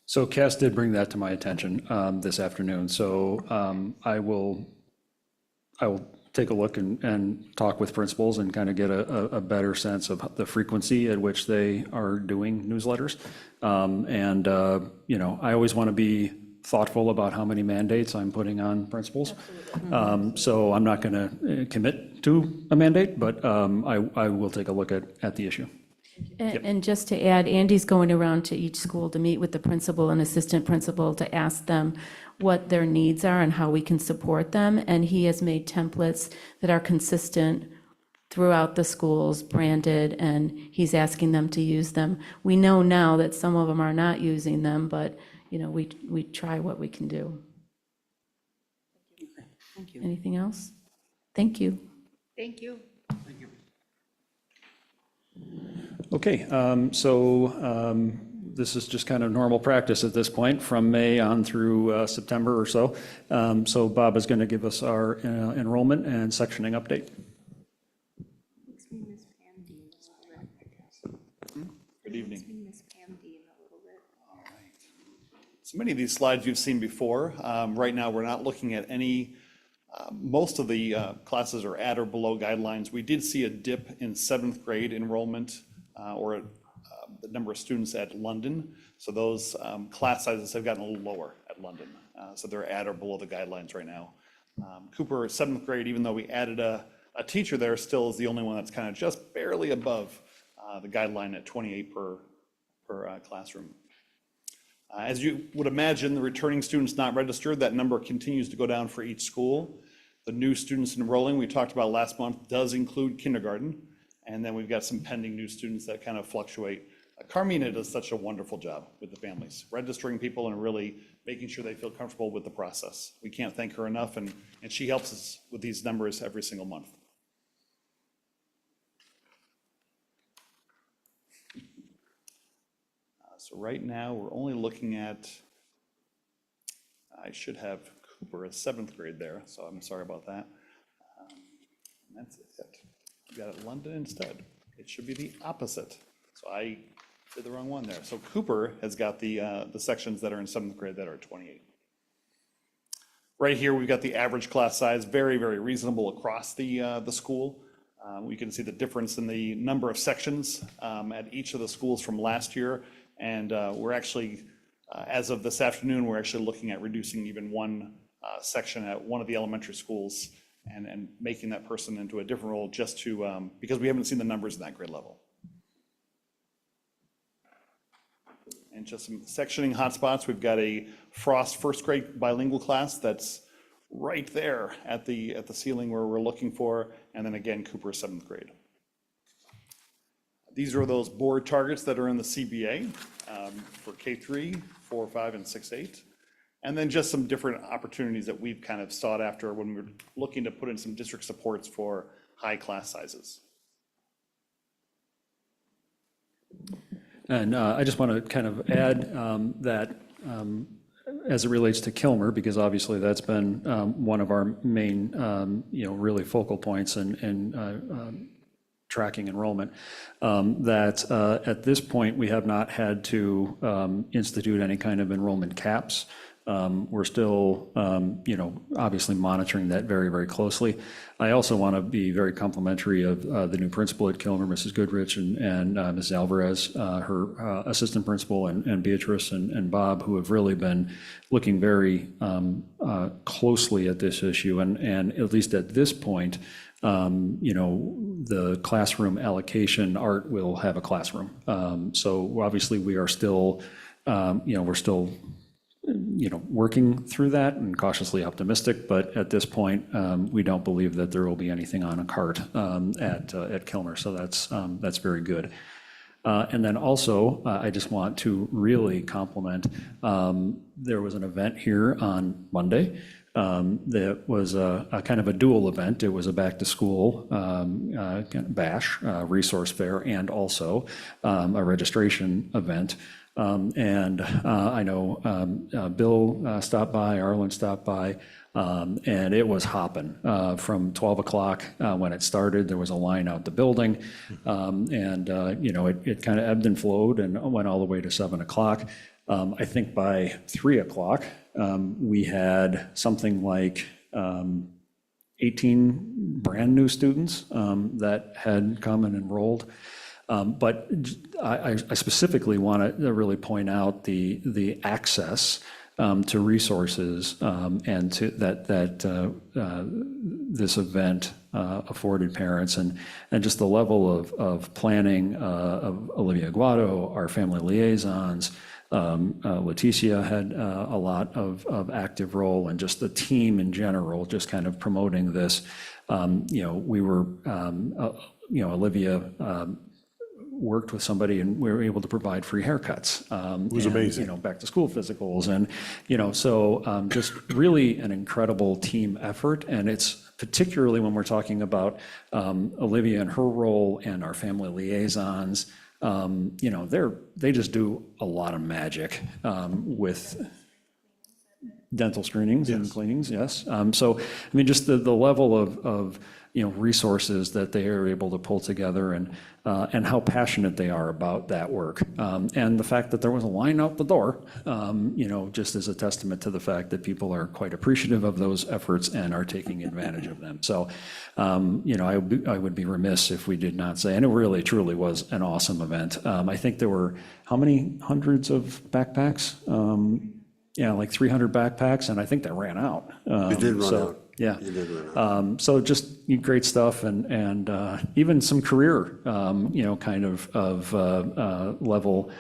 So Cass did bring that to my attention this afternoon, so I will take a look and talk with principals and kind of get a better sense of the frequency at which they are doing newsletters. I always want to be thoughtful about how many mandates I'm putting on principals. So I'm not going to commit to a mandate, but I will take a look at the issue. And just to add, Andy's going around to each school to meet with the principal and assistant principal to ask them what their needs are and how we can support them. And he has made templates that are consistent throughout the schools, branded, and he's asking them to use them. We know now that some of them are not using them, but we try what we can do. Thank you. Anything else? Thank you. Thank you. Okay, this is just kind of normal practice at this point from May on through September or so. So Bob is going to give us our enrollment and sectioning update. Good evening. So many of these slides you've seen before. Right now, we're not looking at any, most of the classes are at or below guidelines. We did see a dip in 7th grade enrollment or the number of students at London. So those class sizes have gotten a little lower at London. So they're at or below the guidelines right now. Cooper, 7th grade, even though we added a teacher there, still is the only one that's kind of just barely above the guideline at 28 per classroom. As you would imagine, the returning students not registered, that number continues to go down for each school. The new students enrolling, we talked about last month, does include kindergarten. And then we've got some pending new students that kind of fluctuate. Carmina does such a wonderful job with the families, registering people and really making sure they feel comfortable with the process. We can't thank her enough, and she helps us with these numbers every single month. So right now, we're only looking at, I should have Cooper as 7th grade there, so I'm sorry about that. And that's it. We got it London instead. It should be the opposite. So I did the wrong one there. So Cooper has got the sections that are in 7th grade that are 28. Right here, we've got the average class size, very, very reasonable across the school. We can see the difference in the number of sections at each of the schools from last year. And we're actually, as of this afternoon, we're actually looking at reducing even one section at one of the elementary schools and making that person into a different role just to, because we haven't seen the numbers in that grade level. And just some sectioning hotspots. We've got a Frost 1st grade bilingual class that's right there at the ceiling where we're looking for. And then again, Cooper 7th grade. These are those board targets that are in the CBA for K3, 4, 5, and 6, 8. And then just some different opportunities that we've kind of sought after when we're looking to put in some district supports for high class sizes. And I just want to kind of add that as it relates to Kilmer, because obviously that's been one of our main, really focal points in tracking enrollment, that at this point, we have not had to institute any kind of enrollment caps We're still, obviously monitoring that very, very closely. I also want to be very complimentary of the new principal at Kilmer, Mrs. Goodrich, and Mrs. Alvarez, her assistant principal, and Beatrice and Bob, who have really been looking very closely at this issue. And at least at this point, the classroom allocation, Art will have a classroom. So obviously, we are still, we're still working through that and cautiously optimistic, but at this point, we don't believe that there will be anything on a cart at Kilmer, so that's very good. And then also, I just want to really compliment, there was an event here on Monday that was a kind of a dual event. It was a back-to-school bash, resource fair, and also a registration event. And I know Bill stopped by, Arlen stopped by, and it was hopping. From 12 o'clock when it started, there was a line out the building, and it kind of ebbed and flowed and went all the way to 7 o'clock. I think by 3 o'clock, we had something like 18 brand-new students that had come and enrolled. But I specifically want to really point out the access to resources and to that this event afforded parents, and just the level of planning of Olivia Aguado, our family liaisons. Leticia had a lot of active role, and just the team in general, just kind of promoting this. We were, Olivia worked with somebody, and we were able to provide free haircuts. It was amazing. Back to school physicals, and so just really an incredible team effort. And it's particularly when we're talking about Olivia and her role and our family liaisons. They just do a lot of magic with dental screenings and cleanings. Yes. So I mean, just the level of resources that they are able to pull together, and how passionate they are about that work, and the fact that there was a line out the door, just as a testament to the fact that people are quite appreciative of those efforts and are taking advantage of them. So, I would be remiss if we did not say, and it really truly was an awesome event. I think there were how many hundreds of backpacks? Like 300 backpacks, and I think that ran out. It did run out. Yeah. It did run out. So just great stuff, and even some career, kind of level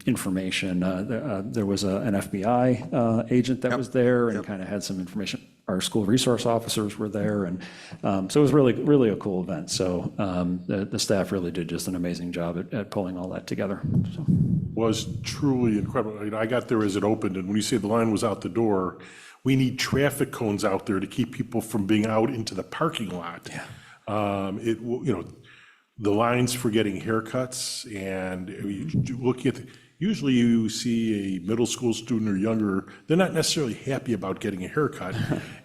information. There was an FBI agent that was there and kind of had some information. Our school resource officers were there, and so it was really, really a cool event. So the staff really did just an amazing job at pulling all that together. So. Was truly incredible. I got there as it opened, and when you say the line was out the door, we need traffic cones out there to keep people from being out into the parking lot. Yeah. The lines for getting haircuts, and looking at usually you see a middle school student or younger, they're not necessarily happy about getting a haircut.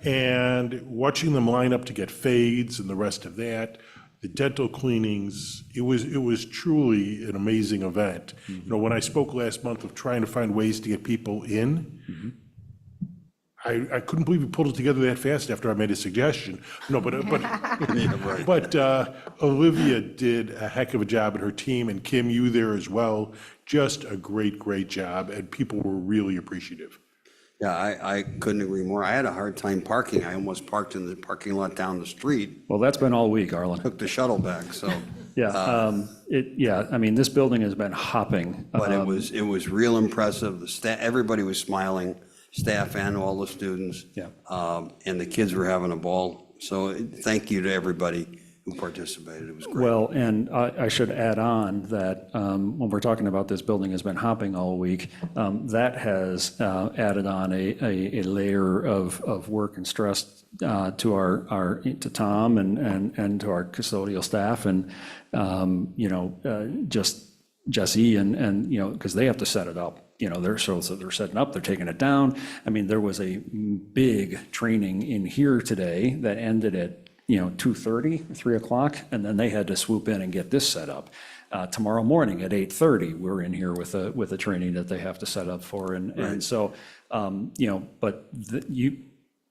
And watching them line up to get fades and the rest of that, the dental cleanings, it was truly an amazing event. Mm-hmm. When I spoke last month of trying to find ways to get people in, Mm-hmm. I couldn't believe we pulled it together that fast after I made a suggestion. No, but Olivia did a heck of a job, and her team, and Kim, you there as well. Just a great, great job, and people were really appreciative. Yeah, I couldn't agree more. I had a hard time parking. I almost parked in the parking lot down the street, Well, that's been all week, Arlen. took the shuttle back, so. Yeah, I mean, this building has been hopping. But it was real impressive. The staff, everybody was smiling, staff and all the students. Yeah. And the kids were having a ball. So thank you to everybody who participated. It was great. Well, and I should add on that when we're talking about this building has been hopping all week, that has added on a layer of work and stress to Tom and to our custodial staff, and just Jesse and because they have to set it up. They're setting up, they're taking it down. I mean, there was a big training in here today that ended at 2:30, 3 o'clock, and then they had to swoop in and get this set up. Tomorrow morning at 8:30, we're in here with a training that they have to set up for. And so, but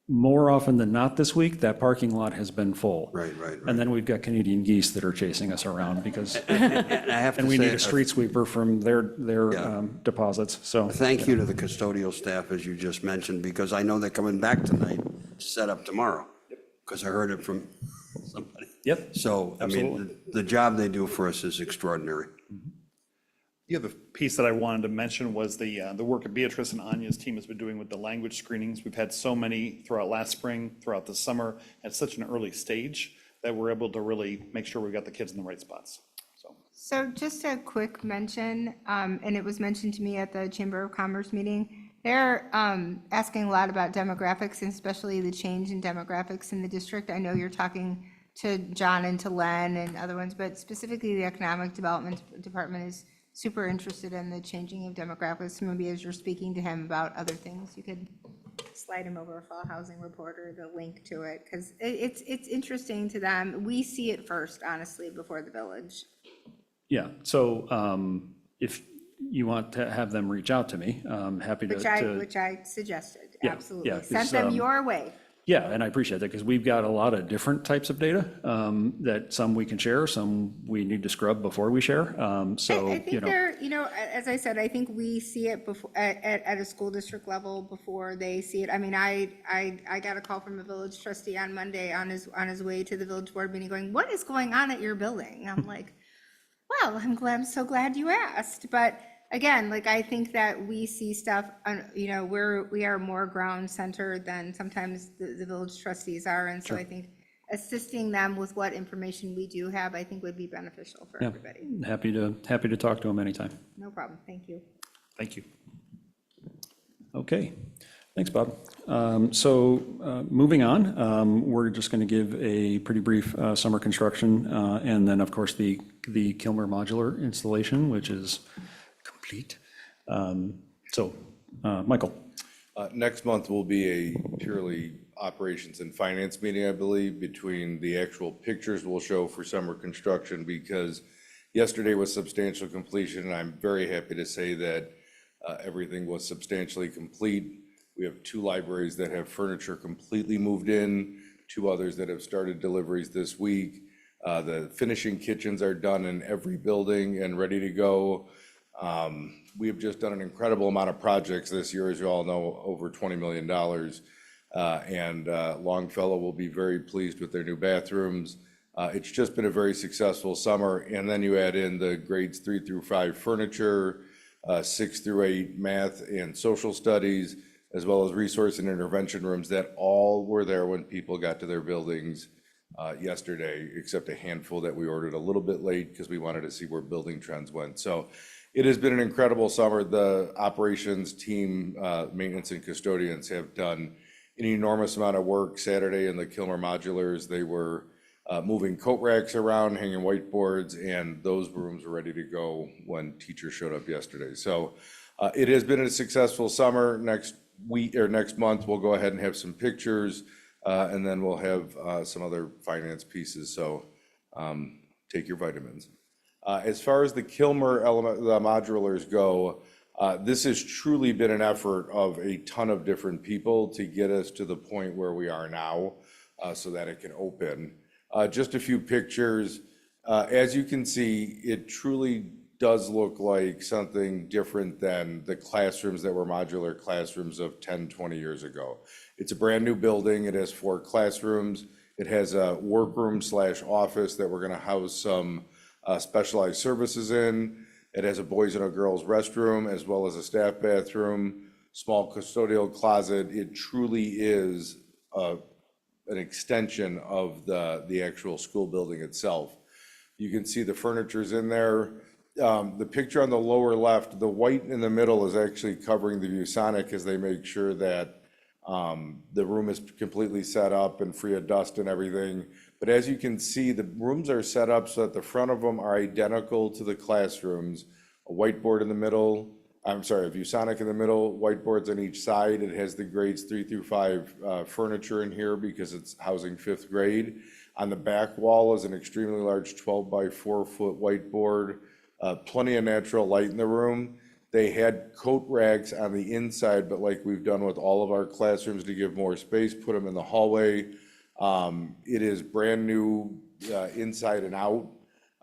more often than not this week, that parking lot has been full. Right. And then we've got Canadian geese that are chasing us around because, And I have to and we say, need a street sweeper from their deposits, so. thank you to the custodial staff, as you just mentioned, because I know they're coming back tonight to set up tomorrow, because I heard it from somebody. Yep. So, I Absolutely. mean, the job they do for us is extraordinary. The other piece that I wanted to mention was the work that Beatrice and Anya's team has been doing with the language screenings. We've had so many throughout last spring, throughout the summer, at such an early stage that we're able to really make sure we've got the kids in the right spots, so. So just a quick mention, and it was mentioned to me at the Chamber of Commerce meeting. They're asking a lot about demographics, and especially the change in demographics in the district. I know you're talking to John and to Len and other ones, but specifically the Economic Development Department is super interested in the changing of demographics. Maybe as you're speaking to him about other things, you could slide him over a Fall Housing Report or the link to it, because it's interesting to them. We see it first, honestly, before the village. Yeah, so if you want to have them reach out to me, I'm happy to. Which I suggested, Yeah, absolutely. yeah, Sent 'cause, them your way. Yeah, and I appreciate that, because we've got a lot of different types of data, that some we can share, some we need to scrub before we share, so, I think they're, as I said, I think we see it before, at a school district level before they see it. I mean, I got a call from a village trustee on Monday on his way to the village board meeting going, "What is going on at your building?" I'm like, well, I'm so glad you asked. But again, like, I think that we see stuff, we are more ground centered than sometimes the village trustees are. And so I think assisting them with what information we do have, I think would be beneficial for everybody. happy to talk to them anytime. No problem. Thank you. Thank you. Okay, thanks, Bob. So moving on, we're just going to give a pretty brief summer construction, and then, of course, the Kilmer modular installation, which is complete. So, Michael. Next month will be a purely operations and finance meeting, I believe, between the actual pictures we'll show for summer construction, because yesterday was substantial completion, and I'm very happy to say that everything was substantially complete. We have 2 libraries that have furniture completely moved in, 2 others that have started deliveries this week. The finishing kitchens are done in every building and ready to go. We have just done an incredible amount of projects this year, as you all know, over $20 million. And Longfellow will be very pleased with their new bathrooms. It's just been a very successful summer. And then you add in the grades 3 through 5 furniture, 6 through 8 math and social studies, as well as resource and intervention rooms that all were there when people got to their buildings yesterday, except a handful that we ordered a little bit late because we wanted to see where building trends went. So it has been an incredible summer. The operations team, maintenance and custodians have done an enormous amount of work. Saturday in the Kilmer modulars, they were moving coat racks around, hanging whiteboards, and those rooms were ready to go when teachers showed up yesterday. So it has been a successful summer. Next week or next month, we'll go ahead and have some pictures, and then we'll have some other finance pieces. So take your vitamins. As far as the Kilmer element, the modulars go, this has truly been an effort of a ton of different people to get us to the point where we are now, so that it can open. Just a few pictures. As you can see, it truly does look like something different than the classrooms that were modular classrooms of 10, 20 years ago. It's a brand new building. It has 4 classrooms. It has a workroom/office that we're going to house some specialized services in. It has a boys and a girls restroom, as well as a staff bathroom, small custodial closet. It truly is an extension of the actual school building itself. You can see the furniture's in there. The picture on the lower left, the white in the middle is actually covering the ViewSonic as they make sure that the room is completely set up and free of dust and everything. But as you can see, the rooms are set up so that the front of them are identical to the classrooms. A whiteboard in the middle, a ViewSonic in the middle, whiteboards on each side. It has the grades 3 through 5 furniture in here because it's housing 5th grade. On the back wall is an extremely large 12 by 4 foot whiteboard plenty of natural light in the room. They had coat racks on the inside, but like we've done with all of our classrooms to give more space, put them in the hallway. It is brand new inside and out.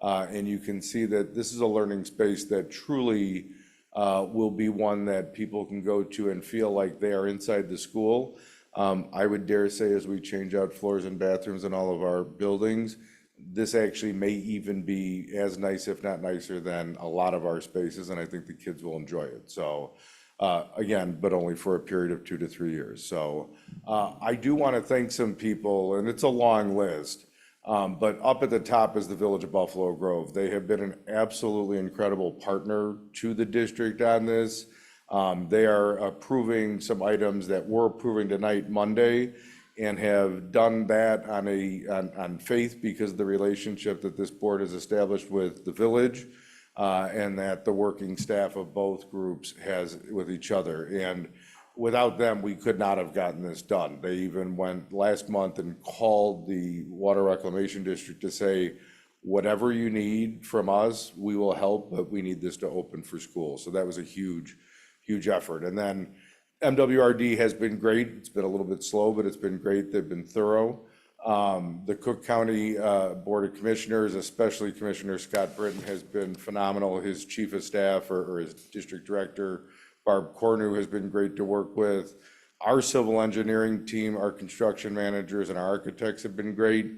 And you can see that this is a learning space that truly will be one that people can go to and feel like they are inside the school. I would dare say as we change out floors and bathrooms in all of our buildings, this actually may even be as nice, if not nicer, than a lot of our spaces, and I think the kids will enjoy it. So, again, but only for a period of 2 to 3 years. So, I do want to thank some people, and it's a long list, but up at the top is the Village of Buffalo Grove. They have been an absolutely incredible partner to the district on this. They are approving some items that we're approving tonight, Monday, and have done that on faith because of the relationship that this board has established with the village, and that the working staff of both groups has with each other. And without them, we could not have gotten this done. They even went last month and called the Water Reclamation District to say, whatever you need from us, we will help, but we need this to open for school. So that was a huge effort. And then MWRD has been great. It's been a little bit slow, but it's been great. They've been thorough. The Cook County Board of Commissioners, especially Commissioner Scott Britton, has been phenomenal. His chief of staff or his district director, Barb Cornu, has been great to work with. Our civil engineering team, our construction managers, and our architects have been great.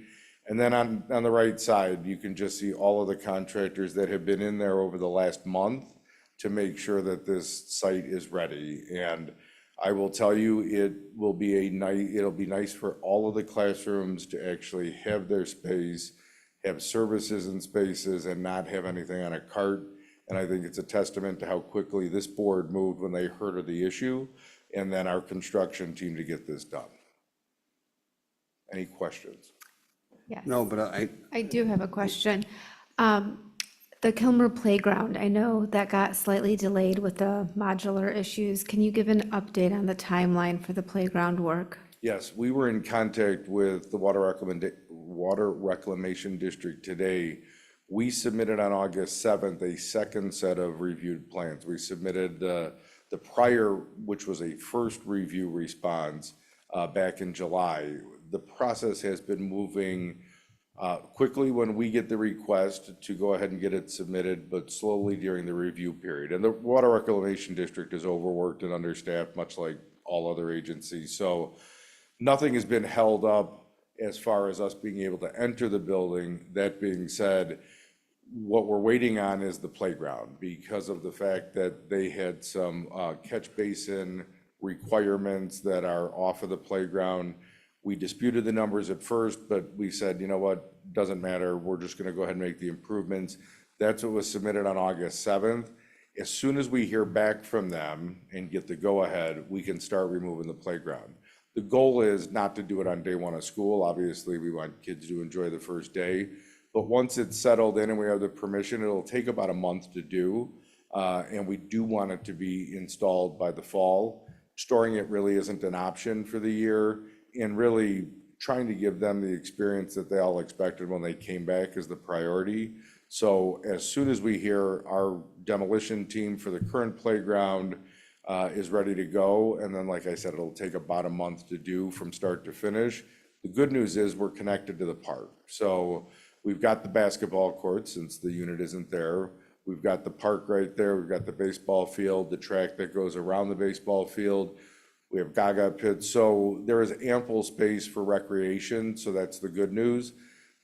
And then on the right side, you can just see all of the contractors that have been in there over the last month to make sure that this site is ready. And I will tell you, it'll be nice for all of the classrooms to actually have their space, have services in spaces, and not have anything on a cart. And I think it's a testament to how quickly this board moved when they heard of the issue, and then our construction team to get this done. Any questions? Yes. No, but I do have a question. The Kilmer Playground, I know that got slightly delayed with the modular issues. Can you give an update on the timeline for the playground work? Yes, we were in contact with the Water Reclamation District today. We submitted on August 7th a second set of reviewed plans. We submitted the prior, which was a first review response back in July. The process has been moving quickly when we get the request to go ahead and get it submitted, but slowly during the review period. And the Water Reclamation District is overworked and understaffed, much like all other agencies. So nothing has been held up as far as us being able to enter the building. That being said, what we're waiting on is the playground because of the fact that they had some catch basin requirements that are off of the playground. We disputed the numbers at first, but we said, you know what, doesn't matter. We're just going to go ahead and make the improvements. That's what was submitted on August 7th. As soon as we hear back from them and get the go-ahead, we can start removing the playground. The goal is not to do it on day one of school. Obviously, we want kids to enjoy the first day. But once it's settled in and we have the permission, it'll take about a month to do. And we do want it to be installed by the fall. Storing it really isn't an option for the year. And really trying to give them the experience that they all expected when they came back is the priority. So as soon as we hear our demolition team for the current playground is ready to go, and then like I said, it'll take about a month to do from start to finish. The good news is we're connected to the park. So we've got the basketball court since the unit isn't there. We've got the park right there. We've got the baseball field, the track that goes around the baseball field. We have Gaga pits, so there is ample space for recreation, so that's the good news.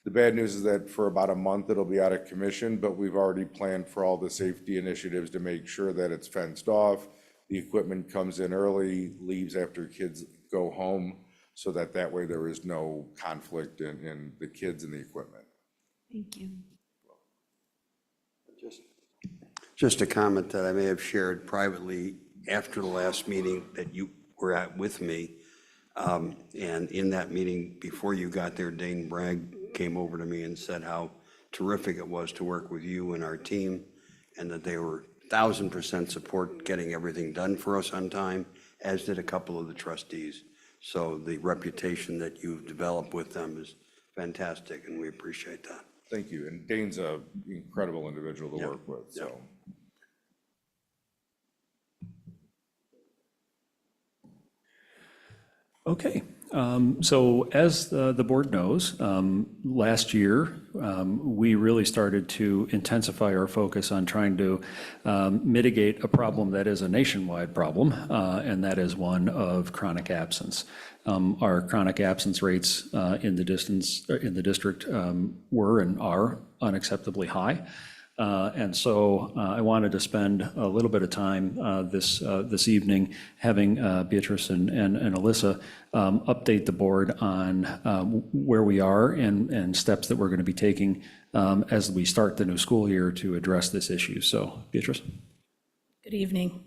The bad news is that for about a month, it'll be out of commission, but we've already planned for all the safety initiatives to make sure that it's fenced off. The equipment comes in early, leaves after kids go home, so that way there is no conflict in the kids and the equipment. Thank you. just a comment that I may have shared privately after the last meeting that you were at with me. And in that meeting, before you got there, Dane Bragg came over to me and said how terrific it was to work with you and our team, and that they were 1,000% support getting everything done for us on time, as did a couple of the trustees. So the reputation that you've developed with them is fantastic, and we appreciate that. Thank you. And Dane's a incredible individual to work with, so. Okay, so as the board knows, last year, we really started to intensify our focus on trying to mitigate a problem that is a nationwide problem, and that is one of chronic absence. Our chronic absence rates in the district were and are unacceptably high. And so I wanted to spend a little bit of time this evening having Beatrice and Alyssa update the board on where we are and steps that we're going to be taking as we start the new school year to address this issue. So, Beatrice. Good evening.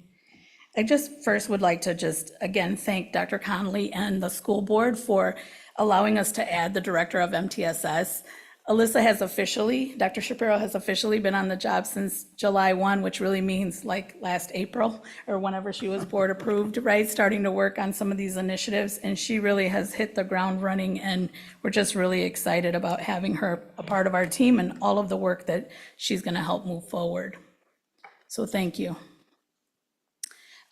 I just first would like to just again thank Dr. Connolly and the school board for allowing us to add the director of MTSS. Alyssa has officially, Dr. Shapiro has officially been on the job since July 1, which really means like last April or whenever she was board approved, right? Starting to work on some of these initiatives, and she really has hit the ground running, and we're just really excited about having her a part of our team and all of the work that she's going to help move forward. So thank you.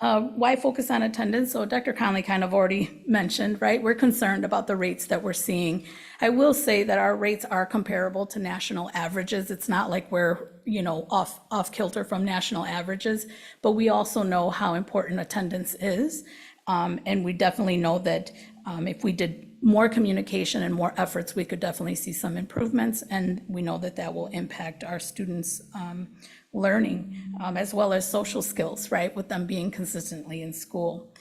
Why focus on attendance? So Dr. Conley kind of already mentioned, right? We're concerned about the rates that we're seeing. I will say that our rates are comparable to national averages. It's not like we're, off kilter from national averages, but we also know how important attendance is. And we definitely know that if we did more communication and more efforts, we could definitely see some improvements. And we know that that will impact our students' learning, as well as social skills, right, with them being consistently in school.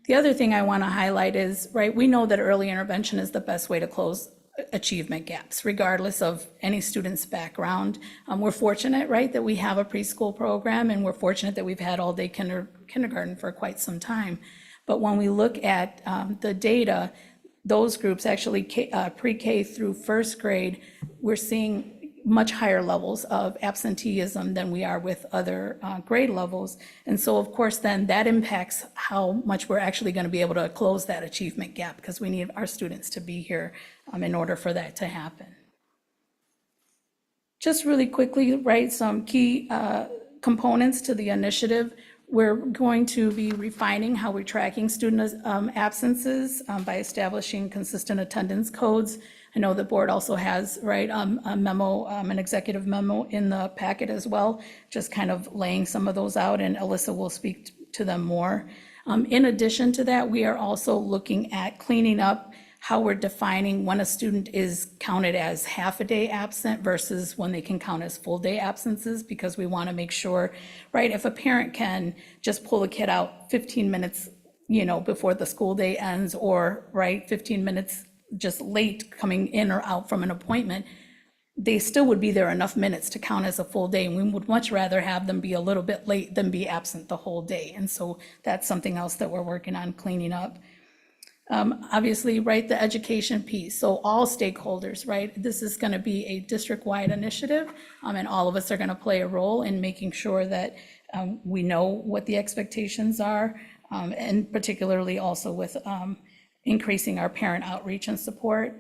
The other thing I want to highlight is, right, we know that early intervention is the best way to close achievement gaps, regardless of any student's background. We're fortunate, right, that we have a preschool program, and we're fortunate that we've had all-day kindergarten for quite some time. But when we look at the data, those groups actually pre-K through first grade, we're seeing much higher levels of absenteeism than we are with other grade levels. And so, of course, then that impacts how much we're actually going to be able to close that achievement gap, because we need our students to be here in order for that to happen. Just really quickly, right, some key components to the initiative. We're going to be refining how we're tracking student absences by establishing consistent attendance codes. I know the board also has, right, a memo, an executive memo in the packet as well, just kind of laying some of those out, and Alyssa will speak to them more. In addition to that, we are also looking at cleaning up how we're defining when a student is counted as half a day absent versus when they can count as full day absences, because we want to make sure, right, if a parent can just pull a kid out 15 minutes, before the school day ends, or, right, 15 minutes just late coming in or out from an appointment, they still would be there enough minutes to count as a full day. And we would much rather have them be a little bit late than be absent the whole day. And so that's something else that we're working on cleaning up. Obviously, right, the education piece. So all stakeholders, right, this is going to be a district-wide initiative, and all of us are going to play a role in making sure that we know what the expectations are, and particularly also with increasing our parent outreach and support.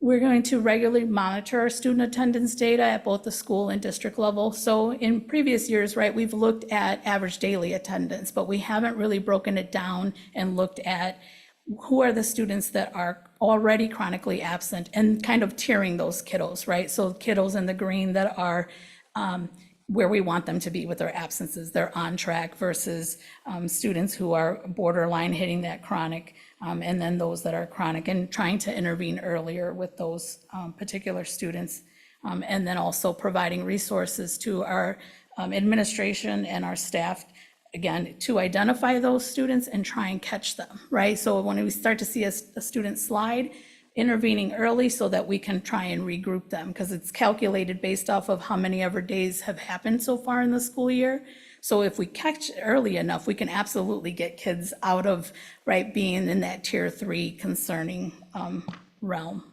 We're going to regularly monitor our student attendance data at both the school and district level. So in previous years, right, we've looked at average daily attendance, but we haven't really broken it down and looked at who are the students that are already chronically absent and kind of tiering those kiddos, right? So kiddos in the green that are where we want them to be with their absences, they're on track, versus students who are borderline hitting that chronic, and then those that are chronic, and trying to intervene earlier with those particular students. And then also providing resources to our administration and our staff, again, to identify those students and try and catch them, right? So when we start to see a student slide, intervening early so that we can try and regroup them, because it's calculated based off of how many ever days have happened so far in the school year. So if we catch early enough, we can absolutely get kids out of, right, being in that tier 3 concerning realm.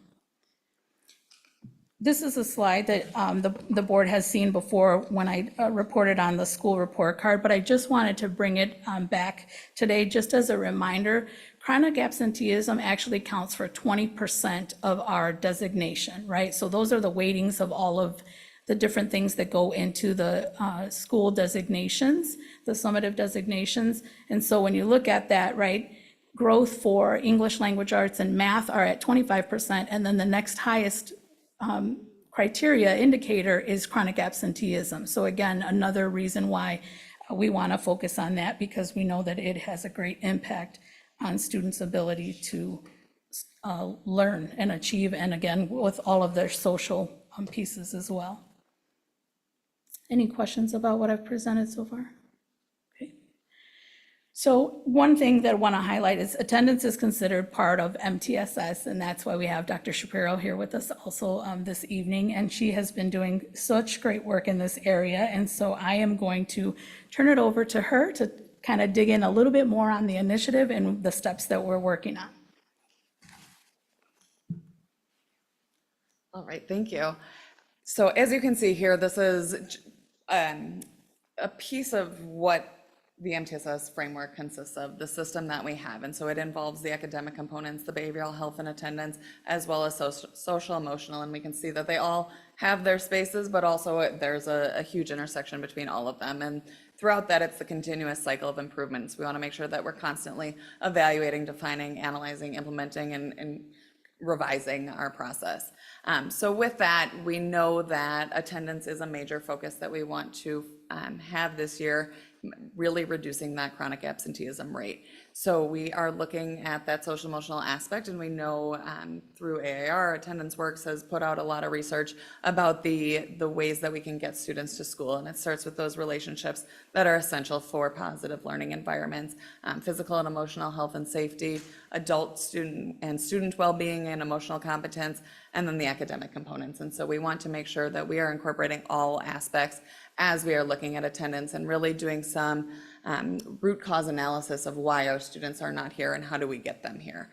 This is a slide that the board has seen before when I reported on the school report card, but I just wanted to bring it back today just as a reminder. Chronic absenteeism actually counts for 20% of our designation, right? So those are the weightings of all of the different things that go into the school designations, the summative designations. And so when you look at that, right, growth for English language arts and math are at 25%, and then the next highest criteria indicator is chronic absenteeism. So again, another reason why we want to focus on that, because we know that it has a great impact on students' ability to learn and achieve, and again, with all of their social pieces as well. Any questions about what I've presented so far? Okay. So one thing that I want to highlight is attendance is considered part of MTSS, and that's why we have Dr. Shapiro here with us also this evening, and she has been doing such great work in this area, and so I am going to turn it over to her to kind of dig in a little bit more on the initiative and the steps that we're working on. All right, thank you. So as you can see here, this is a piece of what the MTSS framework consists of, the system that we have. And so it involves the academic components, the behavioral health and attendance, as well as social, emotional. And we can see that they all have their spaces, but also there's a huge intersection between all of them. And throughout that, it's the continuous cycle of improvements. We want to make sure that we're constantly evaluating, defining, analyzing, implementing, and revising our process. So with that, we know that attendance is a major focus that we want to have this year, really reducing that chronic absenteeism rate. So we are looking at that social emotional aspect, and we know through AAR, Attendance Works has put out a lot of research about the ways that we can get students to school, and it starts with those relationships that are essential for positive learning environments, physical and emotional health and safety, adult student well-being and emotional competence, and then the academic components. And so we want to make sure that we are incorporating all aspects as we are looking at attendance and really doing some root cause analysis of why our students are not here and how do we get them here.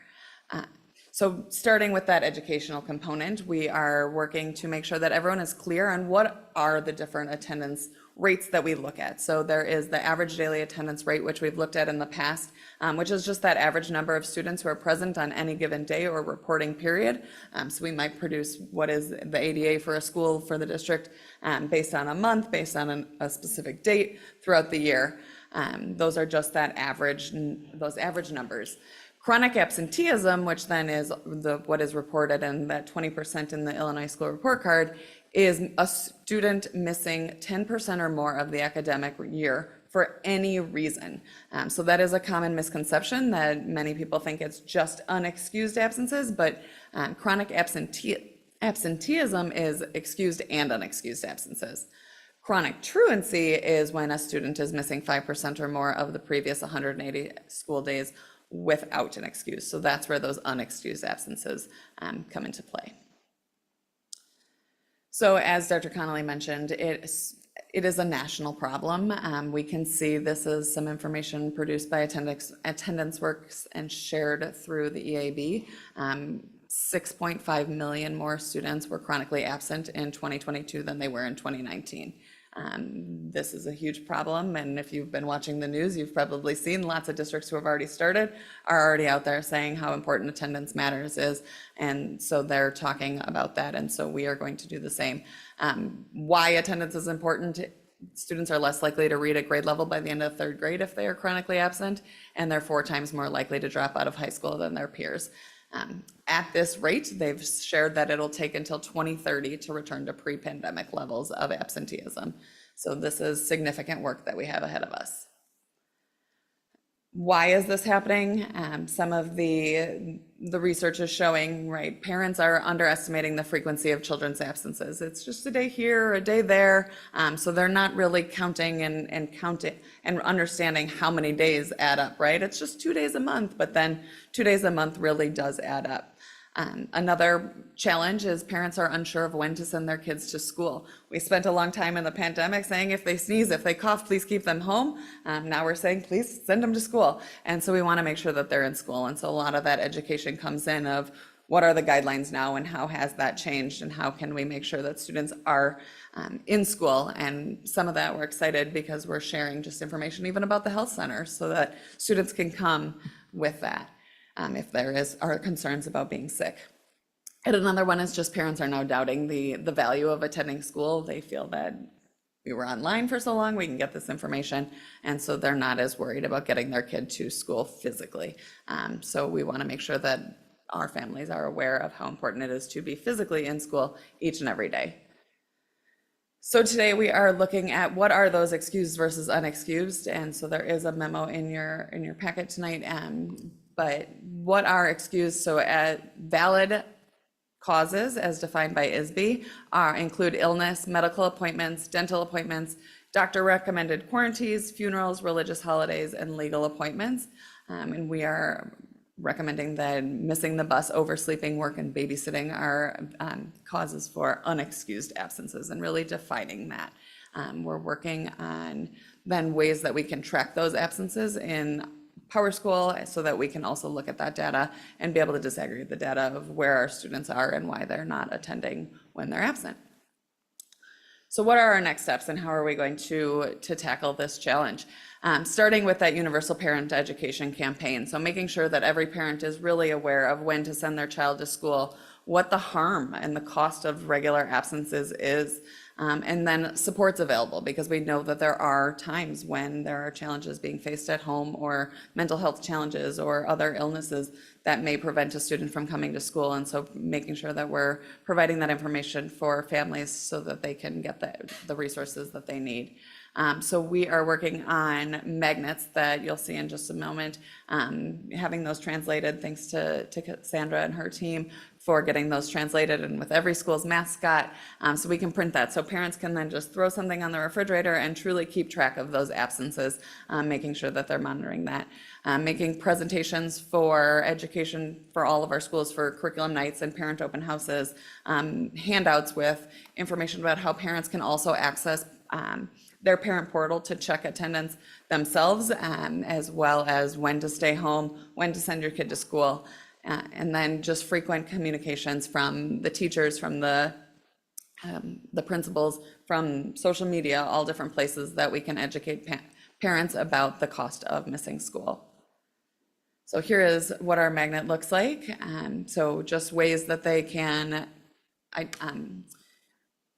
So starting with that educational component, we are working to make sure that everyone is clear on what are the different attendance rates that we look at. So there is the average daily attendance rate, which we've looked at in the past, which is just that average number of students who are present on any given day or reporting period. So we might produce what is the ADA for a school for the district based on a month, based on a specific date throughout the year. Those are just that average, those average numbers. Chronic absenteeism, which then is what is reported in that 20% in the Illinois School Report Card, is a student missing 10% or more of the academic year for any reason. So that is a common misconception that many people think it's just unexcused absences, but chronic absenteeism is excused and unexcused absences. Chronic truancy is when a student is missing 5% or more of the previous 180 school days without an excuse. So that's where those unexcused absences come into play. So as Dr. Connolly mentioned, it is a national problem. We can see this is some information produced by Attendance Works and shared through the EAB. 6.5 million more students were chronically absent in 2022 than they were in 2019. This is a huge problem, and if you've been watching the news, you've probably seen lots of districts who have already started are already out there saying how important attendance matters is, and so they're talking about that, and so we are going to do the same. Why attendance is important: students are less likely to read at grade level by the end of third grade if they are chronically absent, and they're 4 times more likely to drop out of high school than their peers. At this rate, they've shared that it'll take until 2030 to return to pre-pandemic levels of absenteeism. So this is significant work that we have ahead of us. Why is this happening? Some of the research is showing, right, parents are underestimating the frequency of children's absences. It's just a day here, a day there. So they're not really counting and understanding how many days add up, right? It's just 2 days a month, but then 2 days a month really does add up. Another challenge is parents are unsure of when to send their kids to school. We spent a long time in the pandemic saying if they sneeze, if they cough, please keep them home. Now we're saying please send them to school. And so we want to make sure that they're in school. And so a lot of that education comes in of what are the guidelines now and how has that changed and how can we make sure that students are in school. And some of that we're excited because we're sharing just information even about the health center so that students can come with that if are concerns about being sick. And another one is just parents are now doubting the value of attending school. They feel that we were online for so long, we can get this information. And so they're not as worried about getting their kid to school physically. So we want to make sure that our families are aware of how important it is to be physically in school each and every day. So today we are looking at what are those excused versus unexcused. And so there is a memo in your packet tonight. But what are excused? So valid causes as defined by ISB include illness, medical appointments, dental appointments, doctor recommended quarantines, funerals, religious holidays, and legal appointments. And we are recommending that missing the bus, oversleeping, work, and babysitting are causes for unexcused absences and really defining that. We're working on then ways that we can track those absences in PowerSchool so that we can also look at that data and be able to disaggregate the data of where our students are and why they're not attending when they're absent. So what are our next steps and how are we going to tackle this challenge? Starting with that universal parent education campaign. So making sure that every parent is really aware of when to send their child to school, what the harm and the cost of regular absences is, and then support's available because we know that there are times when there are challenges being faced at home or mental health challenges or other illnesses that may prevent a student from coming to school. And so making sure that we're providing that information for families so that they can get the resources that they need. So we are working on magnets that you'll see in just a moment, having those translated, thanks to Cassandra and her team for getting those translated, and with every school's mascot, so we can print that. So parents can then just throw something on the refrigerator and truly keep track of those absences, making sure that they're monitoring that. Making presentations for education for all of our schools for curriculum nights and parent open houses, handouts with information about how parents can also access their parent portal to check attendance themselves, as well as when to stay home, when to send your kid to school, and then just frequent communications from the teachers, from the principals, from social media, all different places that we can educate parents about the cost of missing school. So here is what our magnet looks like. So just ways that they can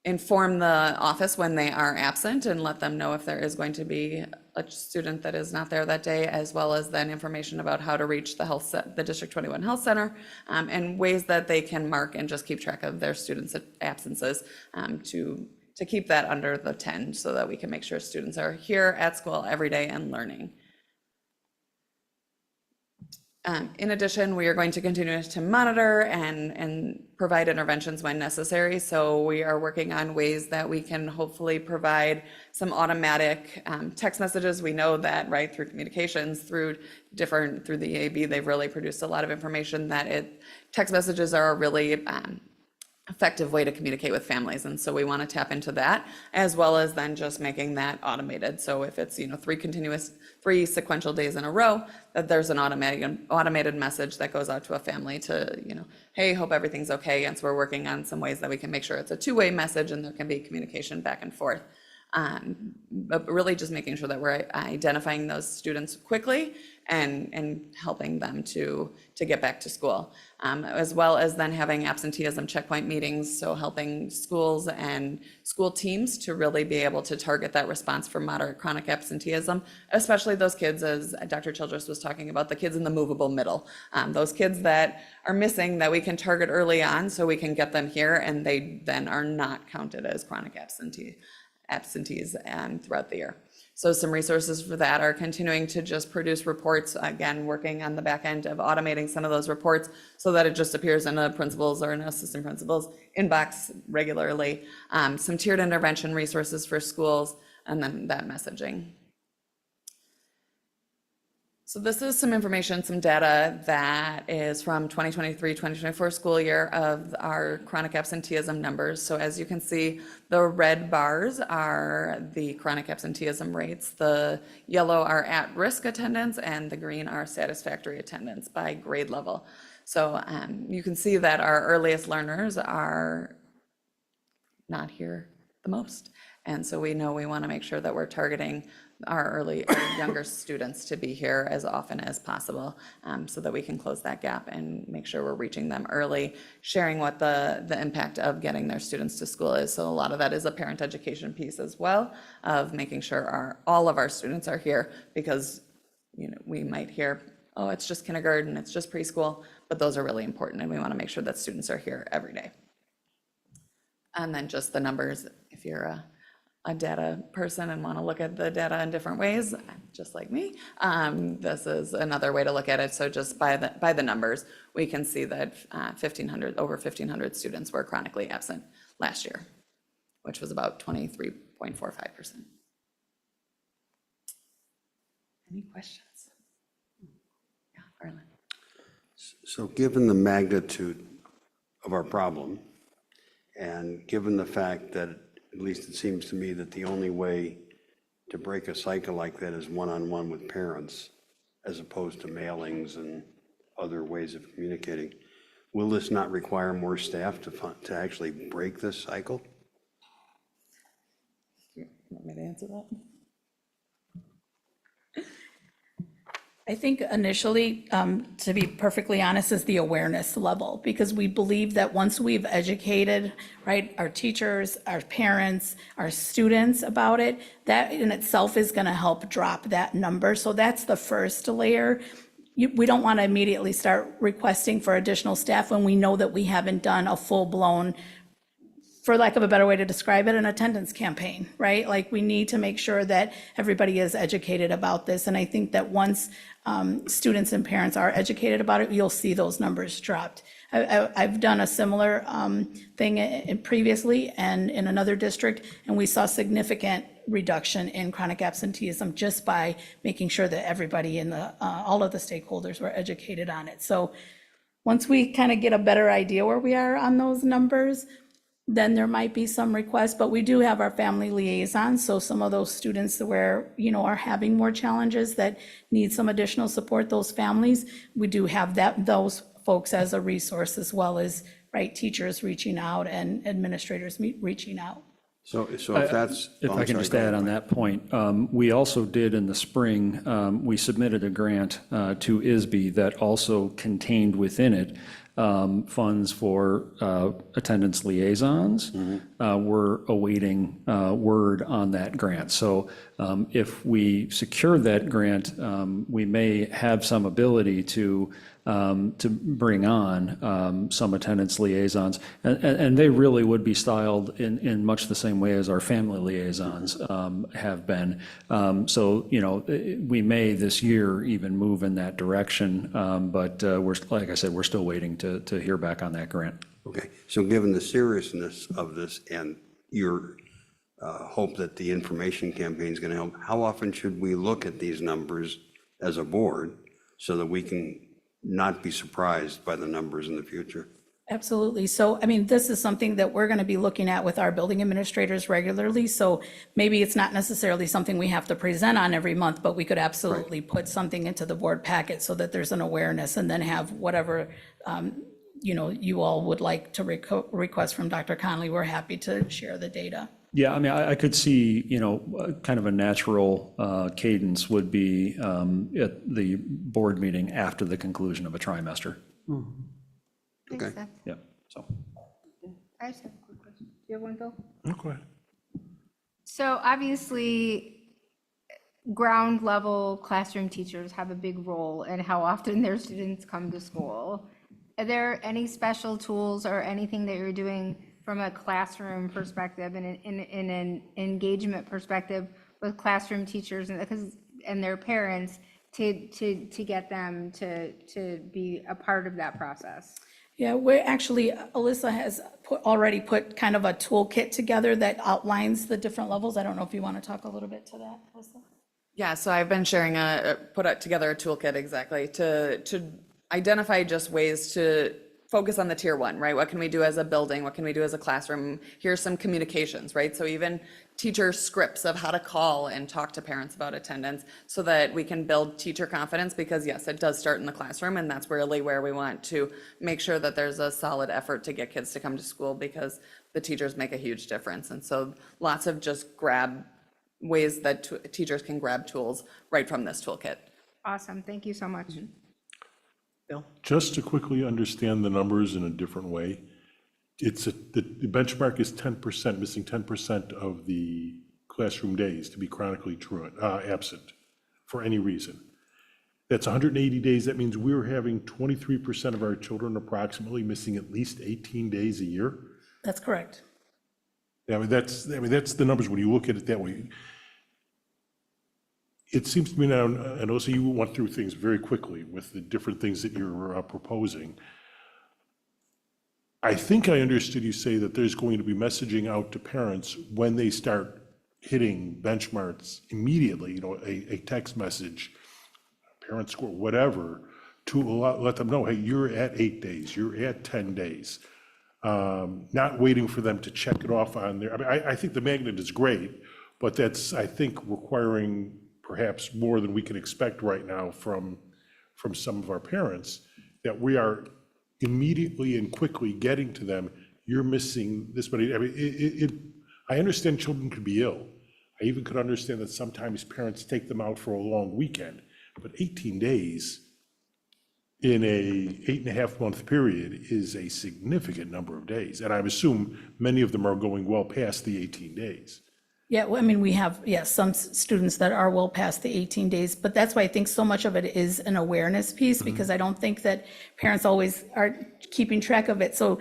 inform the office when they are absent and let them know if there is going to be a student that is not there that day, as well as then information about how to reach the District 21 Health Center, and ways that they can mark and just keep track of their students' absences to keep that under the 10 so that we can make sure students are here at school every day and learning. In addition, we are going to continue to monitor and provide interventions when necessary. So we are working on ways that we can hopefully provide some automatic text messages. We know that, right, through communications, through the EAB, they've really produced a lot of information that text messages are a really effective way to communicate with families. And so we want to tap into that, as well as then just making that automated. So if it's, 3 sequential days in a row, that there's an automated message that goes out to a family to, hey, hope everything's okay. And so we're working on some ways that we can make sure it's a two-way message and there can be communication back and forth. But really just making sure that we're identifying those students quickly and helping them to get back to school, as well as then having absenteeism checkpoint meetings, so helping schools and school teams to really be able to target that response for moderate chronic absenteeism, especially those kids, as Dr. Childress was talking about, the kids in the movable middle, those kids that are missing that we can target early on so we can get them here and they then are not counted as chronic absentees throughout the year. So some resources for that are continuing to just produce reports, again, working on the back end of automating some of those reports so that it just appears in a principal's or an assistant principal's inbox regularly. Some tiered intervention resources for schools, and then that messaging. So this is some information, some data that is from 2023-2024 school year of our chronic absenteeism numbers. So as you can see, the red bars are the chronic absenteeism rates. The yellow are at-risk attendance and the green are satisfactory attendance by grade level. So you can see that our earliest learners are not here the most. And so we know we want to make sure that we're targeting our younger students to be here as often as possible, so that we can close that gap and make sure we're reaching them early, sharing what the impact of getting their students to school is. So a lot of that is a parent education piece as well, of making sure all of our students are here, because, you know, we might hear, oh, it's just kindergarten, it's just preschool, but those are really important, and we want to make sure that students are here every day. And then just the numbers, if you're a data person and want to look at the data in different ways, just like me, this is another way to look at it. So just by the numbers, we can see that over 1,500 students were chronically absent last year, which was about 23.45%. Any questions? Yeah, Arlen. So given the magnitude of our problem, and given the fact that, at least it seems to me, that the only way to break a cycle like that is one-on-one with parents, as opposed to mailings and other ways of communicating, will this not require more staff to actually break this cycle? You want me to answer that? I think initially, to be perfectly honest, is the awareness level, because we believe that once we've educated, right, our teachers, our parents, our students about it, that in itself is going to help drop that number. So that's the first layer. We don't want to immediately start requesting for additional staff when we know that we haven't done a full-blown, for lack of a better way to describe it, an attendance campaign, right? Like, we need to make sure that everybody is educated about this. And I think that once students and parents are educated about it, you'll see those numbers dropped. I've done a similar thing previously and in another district, and we saw significant reduction in chronic absenteeism just by making sure that everybody in all of the stakeholders were educated on it. So once we kind of get a better idea where we are on those numbers, then there might be some requests, but we do have our family liaisons. So some of those students where, you know, are having more challenges that need some additional support, those families, we do have those folks as a resource, as well as, right, teachers reaching out and administrators reaching out. So if that's. If I can just add on that point, we also did in the spring, we submitted a grant to ISB that also contained within it funds for attendance liaisons. We're awaiting word on that grant. So if we secure that grant, we may have some ability to bring on some attendance liaisons, and they really would be styled in much the same way as our family liaisons have been. So, you know, we may this year even move in that direction, but we're, like I said, we're still waiting to hear back on that grant. Okay, so given the seriousness of this and your hope that the information campaign is going to help, how often should we look at these numbers as a board so that we can not be surprised by the numbers in the future? Absolutely. So, I mean, this is something that we're going to be looking at with our building administrators regularly. So maybe it's not necessarily something we have to present on every month, but we could absolutely put something into the board packet so that there's an awareness, and then have whatever, you know, you all would like to request from Dr. Conley. We're happy to share the data. Yeah, I mean, I could see, you know, kind of a natural cadence would be at the board meeting after the conclusion of a trimester. Makes Okay. sense. Yeah, so. I just have a quick question. Do you have one, Bill? Okay. So obviously, ground level classroom teachers have a big role in how often their students come to school. Are there any special tools or anything that you're doing from a classroom perspective and in an engagement perspective with classroom teachers and their parents to get them to be a part of that process? Yeah, we're actually, Alyssa has already put kind of a toolkit together that outlines the different levels. I don't know if you want to talk a little bit to that, Alyssa? Yeah, so I've been sharing together a toolkit exactly to identify just ways to focus on the tier one, right? What can we do as a building? What can we do as a classroom? Here's some communications, right? So even teacher scripts of how to call and talk to parents about attendance so that we can build teacher confidence, because yes, it does start in the classroom, and that's really where we want to make sure that there's a solid effort to get kids to come to school, because the teachers make a huge difference. And so lots of just grab ways that teachers can grab tools right from this toolkit. Awesome, thank you so much. Bill? Just to quickly understand the numbers in a different way, the benchmark is 10%, missing 10% of the classroom days to be chronically absent for any reason. That's 180 days. That means we're having 23% of our children approximately missing at least 18 days a year. That's correct. That's the numbers when you look at it that way. It seems to me now, and also you went through things very quickly with the different things that you're proposing. I think I understood you say that there's going to be messaging out to parents when they start hitting benchmarks immediately, a text message, parent score, whatever, to let them know, hey, you're at 8 days, you're at 10 days. Not waiting for them to check it off on there. I mean, I think the magnet is great, but that's, I think, requiring perhaps more than we can expect right now from some of our parents, that we are immediately and quickly getting to them, you're missing this many. I mean, I understand children could be ill. I even could understand that sometimes parents take them out for a long weekend, but 18 days in a 8.5-month period is a significant number of days. And I assume many of them are going well past the 18 days. Yeah, well, I mean, we have, some students that are well past the 18 days, but that's why I think so much of it is an awareness piece, because I don't think that parents always are keeping track of it. So,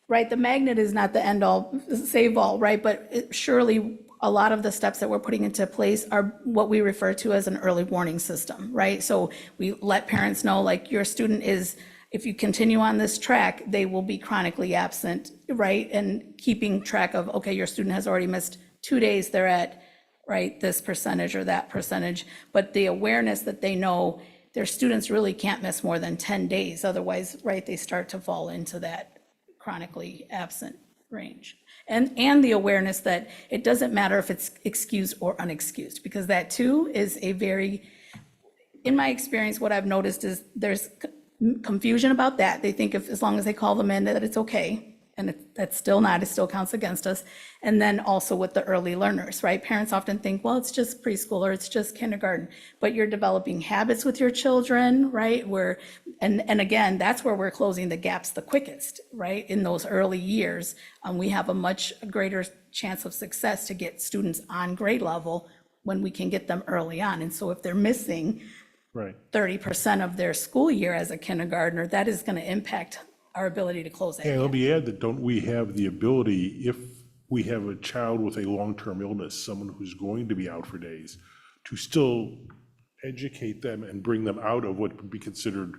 right, the magnet is not the end all, save all, right? But surely a lot of the steps that we're putting into place are what we refer to as an early warning system, right? So we let parents know, like, your student is, if you continue on this track, they will be chronically absent, right? And keeping track of, okay, your student has already missed 2 days, they're at, right, this percentage or that percentage. But the awareness that they know their students really can't miss more than 10 days. Otherwise, right, they start to fall into that chronically absent range. And the awareness that it doesn't matter if it's excused or unexcused, because that too is a very, in my experience, what I've noticed is there's confusion about that. They think if, as long as they call them in, that it's okay. And that's still not, it still counts against us. And then also with the early learners, right? Parents often think, well, it's just preschool or it's just kindergarten, but you're developing habits with your children, right? And again, that's where we're closing the gaps the quickest, right? In those early years, we have a much greater chance of success to get students on grade level when we can get them early on. And so if they're missing 30% of their school year as a kindergartner, that is going to impact our ability to close that And gap. let me add that, don't we have the ability, if we have a child with a long-term illness, someone who's going to be out for days, to still educate them and bring them out of what would be considered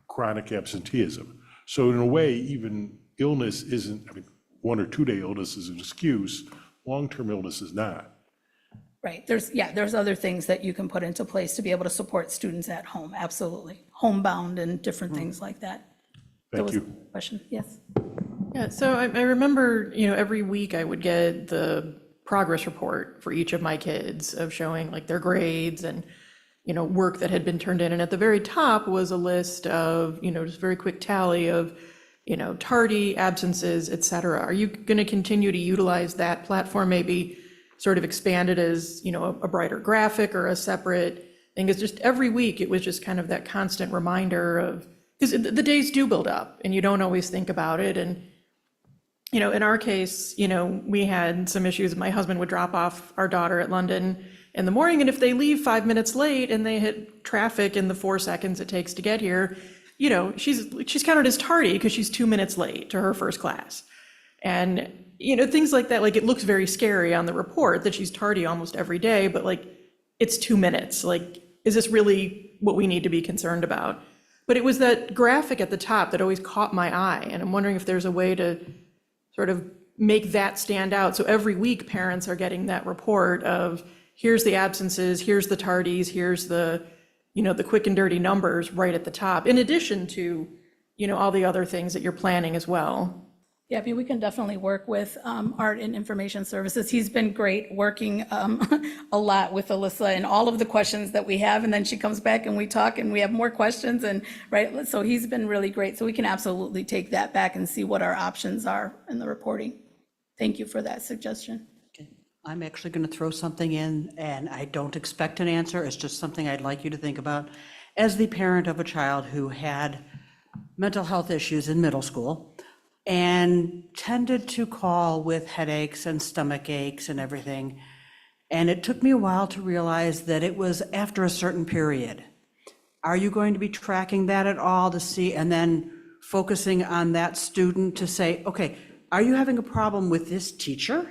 chronic absenteeism? So in a way, even illness isn't, I mean, 1 or 2 day illness is an excuse, long-term illness is not. Right, there's other things that you can put into place to be able to support students at home, absolutely. Homebound and different things like that. Thank you. Question, yes. Yeah, so I remember, every week I would get the progress report for each of my kids of showing like their grades and, work that had been turned in. And at the very top was a list of, just very quick tally of, tardy absences, et cetera. Are you going to continue to utilize that platform, maybe sort of expand it as, a brighter graphic or a separate thing? Because just every week it was just kind of that constant reminder of, because the days do build up and you don't always think about it. And, in our case, we had some issues. My husband would drop off our daughter at London in the morning, and if they leave 5 minutes late and they hit traffic in the 4 seconds it takes to get here, she's counted as tardy because she's 2 minutes late to her first class. And, things like that, like it looks very scary on the report that she's tardy almost every day, but like, it's 2 minutes. Like, is this really what we need to be concerned about? But it was that graphic at the top that always caught my eye. And I'm wondering if there's a way to sort of make that stand out. So every week parents are getting that report of, here's the absences, here's the tardies, here's the, the quick and dirty numbers right at the top. In addition to, all the other things that you're planning as well. Yeah, I mean, we can definitely work with Art and Information Services. He's been great working a lot with Alyssa and all of the questions that we have, and then she comes back and we talk and we have more questions, and, right, so he's been really great. So we can absolutely take that back and see what our options are in the reporting. Thank you for that suggestion. I'm actually going to throw something in, and I don't expect an answer. It's just something I'd like you to think about. As the parent of a child who had mental health issues in middle school and tended to call with headaches and stomach aches and everything, and it took me a while to realize that it was after a certain period. Are you going to be tracking that at all to see, and then focusing on that student to say, okay, are you having a problem with this teacher?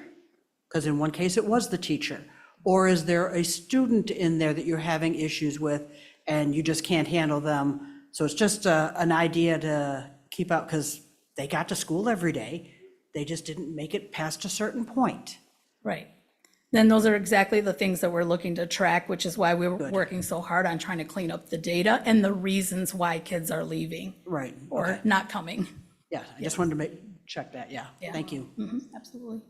Because in one case, it was the teacher. Or is there a student in there that you're having issues with and you just can't handle them? So it's just an idea to keep out, because they got to school every day. They just didn't make it past a certain point. Right. Then those are exactly the things that we're looking to track, which is why we're working so hard on trying to clean up the data and the reasons why kids are leaving. Right. Or Okay. not coming. Yeah, I just wanted to check that, yeah. Yeah. Thank you. Absolutely.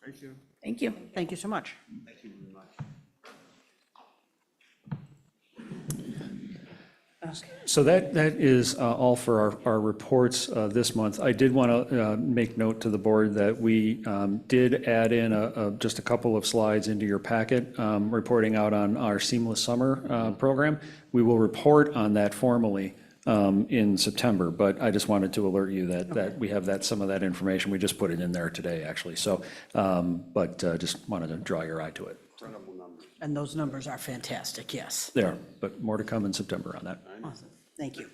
Thank you. Thank you. Thank you so much. So that is all for our reports this month. I did want to make note to the board that we did add in just a couple of slides into your packet, reporting out on our Seamless Summer program. We will report on that formally in September, but I just wanted to alert you that we have some of that information. We just put it in there today, actually. So, but just wanted to draw your eye to it. And those numbers are fantastic, yes. There, but more to come in September on that. Awesome, thank you.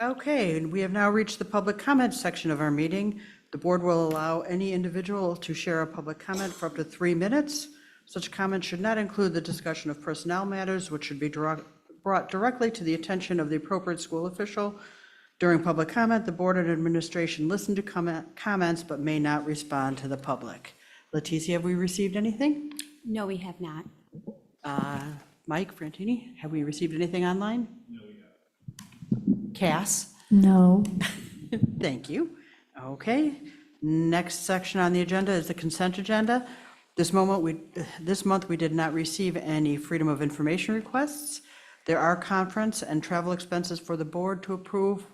Okay, and we have now reached the public comment section of our meeting. The board will allow any individual to share a public comment for up to 3 minutes. Such comment should not include the discussion of personnel matters, which should be brought directly to the attention of the appropriate school official. During public comment, the board and administration listen to comments but may not respond to the public. Leticia, have we received anything? No, we have not. Mike Frantini, have we received anything online? No, we haven't. Cass? No. Thank you. Okay, next section on the agenda is the consent agenda. This month we did not receive any Freedom of Information requests. There are conference and travel expenses for the board to approve,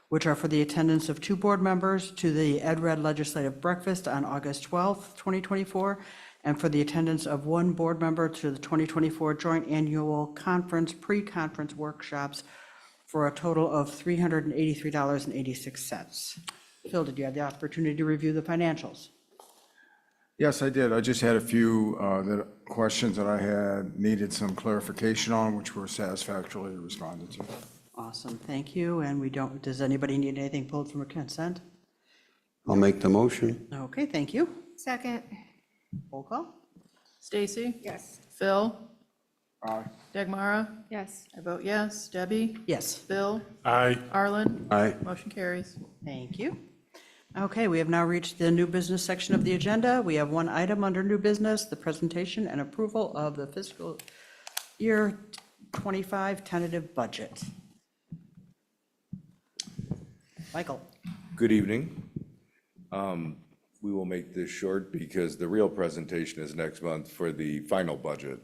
which are for the attendance of 2 board members to the EdRed Legislative Breakfast on August 12th, 2024, and for the attendance of 1 board member to the 2024 Joint Annual Conference Pre-Conference Workshops for a total of $383.86. Phil, did you have the opportunity to review the financials? Yes, I did. I just had a few questions that I had needed some clarification on, which were satisfactorily responded to. Awesome, thank you. And does anybody need anything pulled from a consent? I'll make the motion. Okay, thank you. Second. Roll call? Stacy? Yes. Phil? Aye. Dagmara? Yes. I vote yes. Debbie? Yes. Bill? Aye. Arlen? Aye. Motion carries. Thank you. Okay, we have now reached the new business section of the agenda. We have one item under new business, the presentation and approval of the fiscal year 25 tentative budget. Michael? Good evening. We will make this short because the real presentation is next month for the final budget.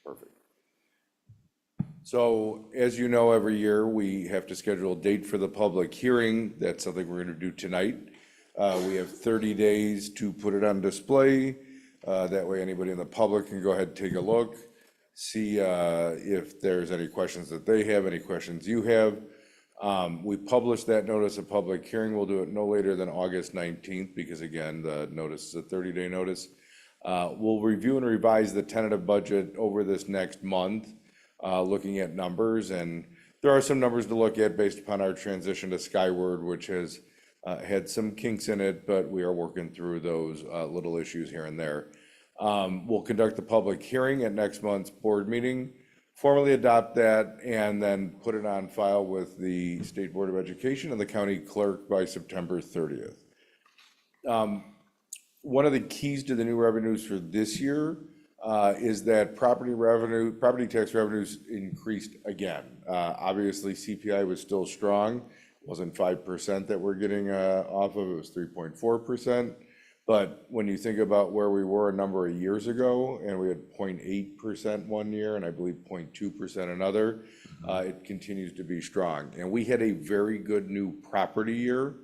Perfect. So as you know, every year we have to schedule a date for the public hearing. That's something we're going to do tonight. We have 30 days to put it on display. That way anybody in the public can go ahead and take a look, see if there's any questions that they have, any questions you have. We published that notice of public hearing. We'll do it no later than August 19th because again, the notice is a 30-day notice. We'll review and revise the tentative budget over this next month, looking at numbers. And there are some numbers to look at based upon our transition to Skyward, which has had some kinks in it, but we are working through those little issues here and there. We'll conduct the public hearing at next month's board meeting, formally adopt that, and then put it on file with the State Board of Education and the county clerk by September 30th. One of the keys to the new revenues for this year is that property tax revenues increased again. Obviously, CPI was still strong. It wasn't 5% that we're getting off of, it was 3.4%. But when you think about where we were a number of years ago, and we had 0.8% one year, and I believe 0.2% another, it continues to be strong. And we had a very good new property year.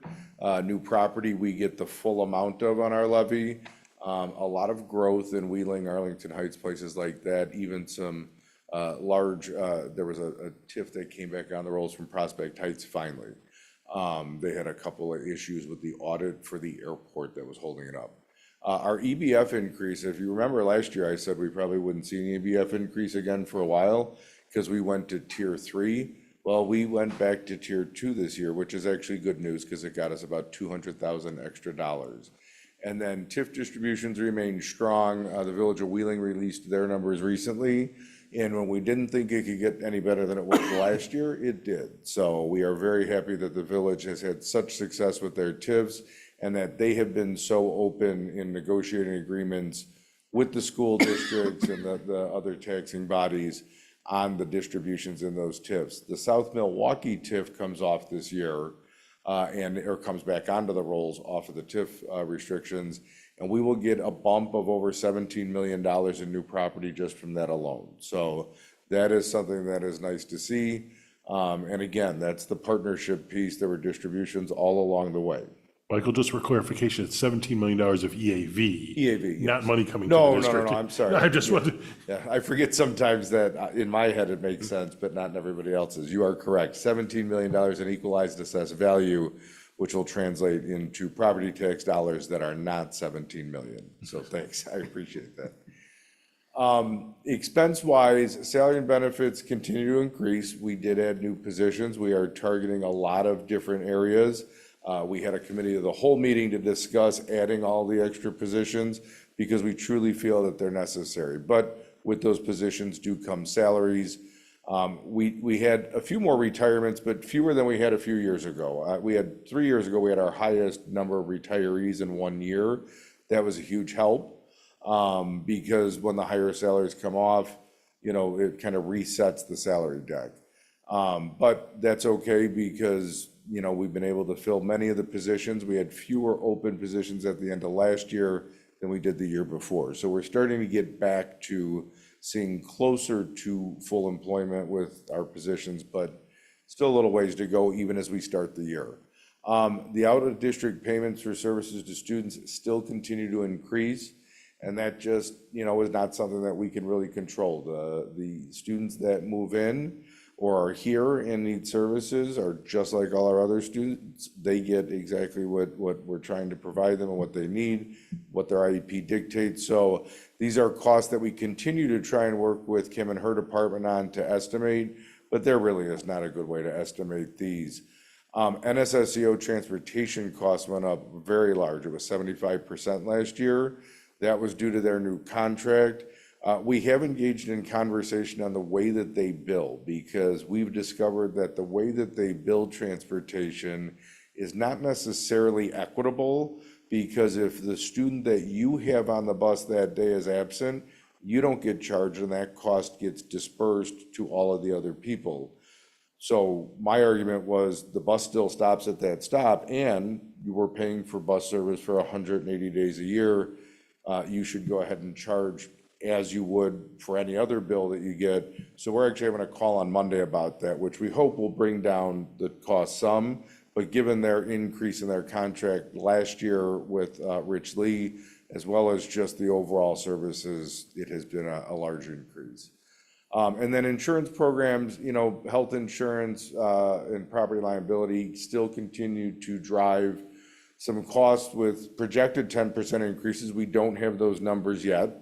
New property, we get the full amount of on our levy. A lot of growth in Wheeling, Arlington Heights, places like that, even some large, there was a TIF that came back on the rolls from Prospect Heights finally. They had a couple of issues with the audit for the airport that was holding it up. Our EBF increase, if you remember last year, I said we probably wouldn't see an EBF increase again for a while because we went to tier 3. Well, we went back to tier 2 this year, which is actually good news because it got us about $200,000 extra dollars. And then TIF distributions remain strong. The Village of Wheeling released their numbers recently. And when we didn't think it could get any better than it was last year, it did. So we are very happy that the village has had such success with their TIFs and that they have been so open in negotiating agreements with the school districts and the other taxing bodies on the distributions in those TIFs. The South Milwaukee TIF comes off this year or comes back onto the rolls off of the TIF restrictions. And we will get a bump of over $17 million in new property just from that alone. So that is something that is nice to see. And again, that's the partnership piece. There were distributions all along the way. Michael, just for clarification, it's $17 million of EAV. EAV, yes. Not money coming to the No, district. I'm sorry. I just wanted, Yeah, I forget sometimes that in my head it makes sense, but not in everybody else's. You are correct. $17 million in equalized assessed value, which will translate into property tax dollars that are not 17 million. So thanks, I appreciate that. Expense-wise, salary and benefits continue to increase. We did add new positions. We are targeting a lot of different areas. We had a committee of the whole meeting to discuss adding all the extra positions because we truly feel that they're necessary. But with those positions do come salaries. We had a few more retirements, but fewer than we had a few years ago. We had 3 years ago, we had our highest number of retirees in 1 year. That was a huge help because when the higher salaries come off, it kind of resets the salary deck. But that's okay because, we've been able to fill many of the positions. We had fewer open positions at the end of last year than we did the year before. So we're starting to get back to seeing closer to full employment with our positions, but still a little ways to go even as we start the year. The out-of-district payments for services to students still continue to increase, and that just, is not something that we can really control. The students that move in or are here and need services are just like all our other students. They get exactly what we're trying to provide them and what they need, what their IEP dictates. So these are costs that we continue to try and work with Kim and her department on to estimate, but there really is not a good way to estimate these. NSSEO transportation costs went up very large. It was 75% last year. That was due to their new contract. We have engaged in conversation on the way that they bill because we've discovered that the way that they bill transportation is not necessarily equitable because if the student that you have on the bus that day is absent, you don't get charged and that cost gets dispersed to all of the other people. So my argument was the bus still stops at that stop and you were paying for bus service for 180 days a year. You should go ahead and charge as you would for any other bill that you get. So we're actually having a call on Monday about that, which we hope will bring down the cost some. But given their increase in their contract last year with Rich Lee, as well as just the overall services, it has been a large increase. And then insurance programs, health insurance and property liability still continue to drive some costs with projected 10% increases. We don't have those numbers yet.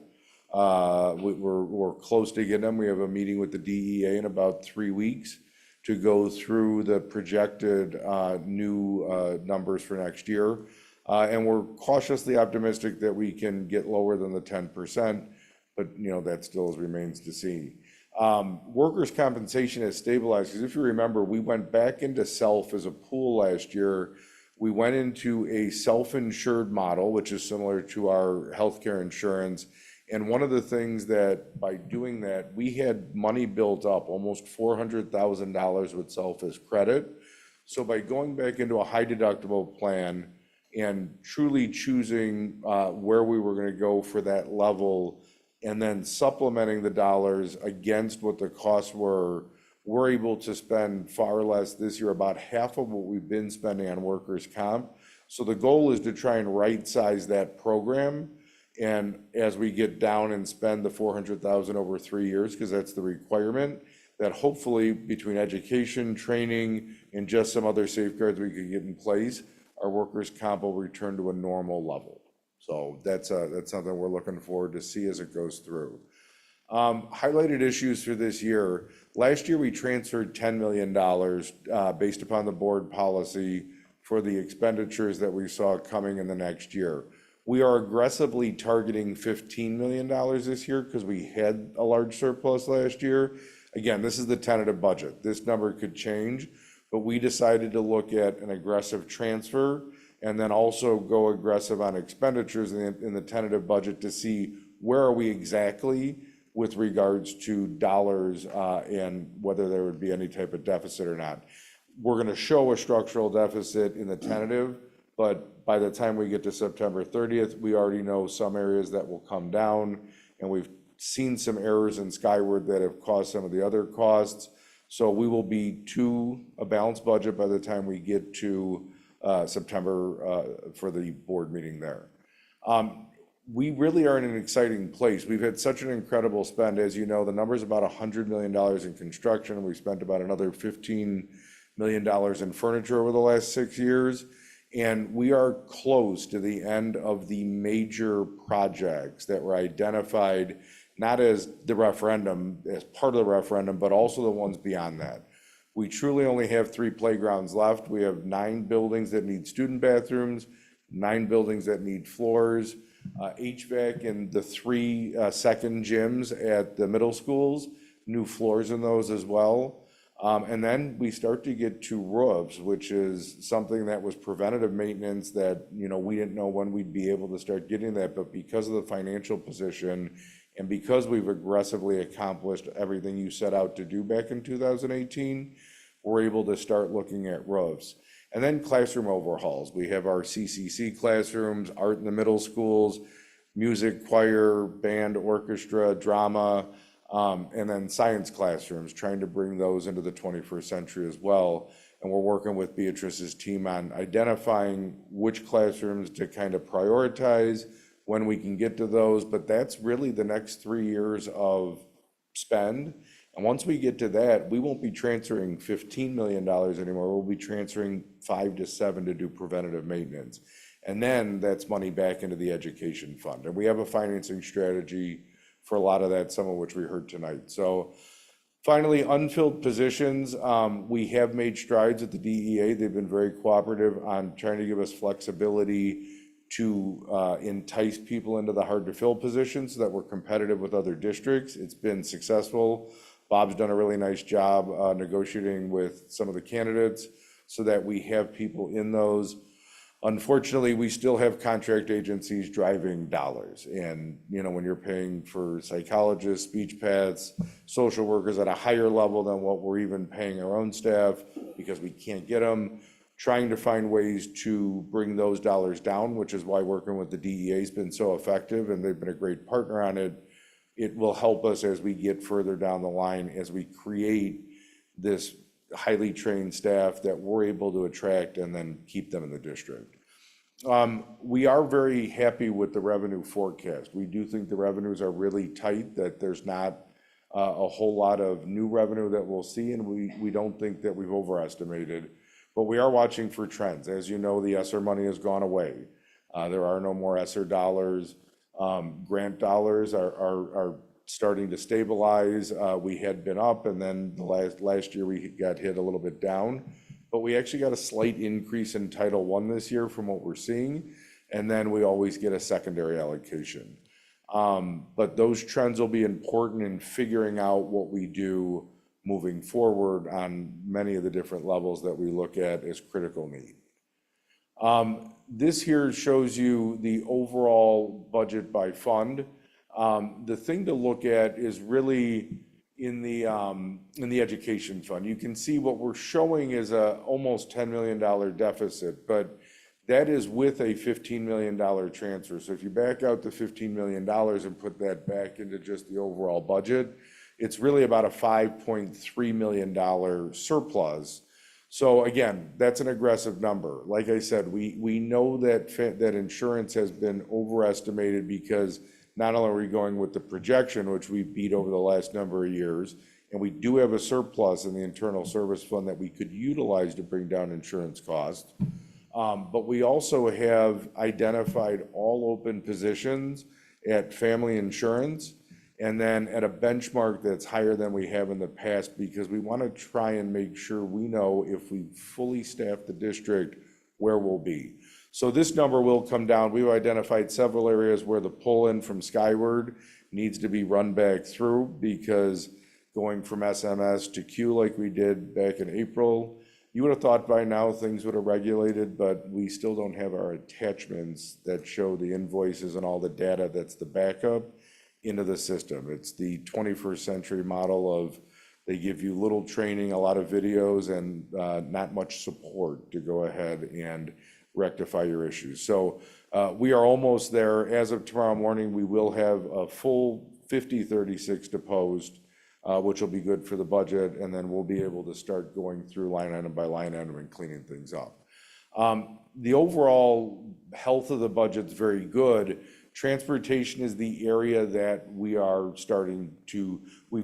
We're close to getting them. We have a meeting with the DEA in about 3 weeks to go through the projected new numbers for next year. And we're cautiously optimistic that we can get lower than the 10%, but that still remains to see. Workers' compensation has stabilized because if you remember, we went back into self as a pool last year. We went into a self-insured model, which is similar to our healthcare insurance. And one of the things that by doing that, we had money built up, almost $400,000 with self as credit. So by going back into a high deductible plan and truly choosing where we were going to go for that level, and then supplementing the dollars against what the costs were, we're able to spend far less this year, about half of what we've been spending on workers' comp. So the goal is to try and right-size that program. And as we get down and spend the $400,000 over 3 years, because that's the requirement, that hopefully between education, training, and just some other safeguards we could get in place, our workers' comp will return to a normal level. So that's something we're looking forward to see as it goes through. Highlighted issues for this year. Last year, we transferred $10 million based upon the board policy for the expenditures that we saw coming in the next year. We are aggressively targeting $15 million this year because we had a large surplus last year. Again, this is the tentative budget. This number could change, but we decided to look at an aggressive transfer and then also go aggressive on expenditures in the tentative budget to see where are we exactly with regards to dollars and whether there would be any type of deficit or not. We're going to show a structural deficit in the tentative, but by the time we get to September 30th, we already know some areas that will come down, and we've seen some errors in Skyward that have caused some of the other costs. So we will be to a balanced budget by the time we get to September for the board meeting there. We really are in an exciting place. We've had such an incredible spend. As you know, the number is about $100 million in construction. We spent about another $15 million in furniture over the last 6 years. And we are close to the end of the major projects that were identified, not as the referendum, as part of the referendum, but also the ones beyond that. We truly only have 3 playgrounds left. We have 9 buildings that need student bathrooms, 9 buildings that need floors, HVAC in the 3 second gyms at the middle schools, new floors in those as well. And then we start to get to roofs, which is something that was preventative maintenance that, we didn't know when we'd be able to start getting that. But because of the financial position and because we've aggressively accomplished everything you set out to do back in 2018, we're able to start looking at roofs. And then classroom overhauls. We have our CCC classrooms, art in the middle schools, music, choir, band, orchestra, drama, and then science classrooms, trying to bring those into the 21st century as well. And we're working with Beatrice's team on identifying which classrooms to kind of prioritize, when we can get to those. But that's really the next 3 years of spend. And once we get to that, we won't be transferring $15 million anymore. We'll be transferring 5 to 7 to do preventative maintenance. And then that's money back into the education fund. And we have a financing strategy for a lot of that, some of which we heard tonight. So finally, unfilled positions. We have made strides at the DEA. They've been very cooperative on trying to give us flexibility to entice people into the hard to fill positions so that we're competitive with other districts. It's been successful. Bob's done a really nice job negotiating with some of the candidates so that we have people in those. Unfortunately, we still have contract agencies driving dollars. And, when you're paying for psychologists, speech paths, social workers at a higher level than what we're even paying our own staff because we can't get them, trying to find ways to bring those dollars down, which is why working with the DEA has been so effective, and they've been a great partner on it. It will help us as we get further down the line, as we create this highly trained staff that we're able to attract and then keep them in the district. We are very happy with the revenue forecast. We do think the revenues are really tight, that there's not a whole lot of new revenue that we'll see, and we don't think that we've overestimated. But we are watching for trends. As you know, the ESSER money has gone away. There are no more ESSER dollars. Grant dollars are starting to stabilize. We had been up, and then the last year we got hit a little bit down. But we actually got a slight increase in Title I this year from what we're seeing. And then we always get a secondary allocation. But those trends will be important in figuring out what we do moving forward on many of the different levels that we look at as critical need. This here shows you the overall budget by fund. The thing to look at is really in the education fund. You can see what we're showing is a almost $10 million deficit, but that is with a $15 million transfer. So if you back out the $15 million and put that back into just the overall budget, it's really about a $5.3 million surplus. So again, that's an aggressive number. Like I said, we know that that insurance has been overestimated because not only are we going with the projection, which we beat over the last number of years, and we do have a surplus in the internal service fund that we could utilize to bring down insurance costs. But we also have identified all open positions at family insurance and then at a benchmark that's higher than we have in the past because we want to try and make sure we know if we fully staff the district where we'll be. So this number will come down. We've identified several areas where the pull-in from Skyward needs to be run back through because going from SMS to Q like we did back in April, you would have thought by now things would have regulated, but we still don't have our attachments that show the invoices and all the data that's the backup into the system. It's the 21st century model of they give you little training, a lot of videos, and not much support to go ahead and rectify your issues. So we are almost there. As of tomorrow morning, we will have a full 5036 deposed, which will be good for the budget, and then we'll be able to start going through line item by line item and cleaning things up. The overall health of the budget's very good. Transportation is the area that we've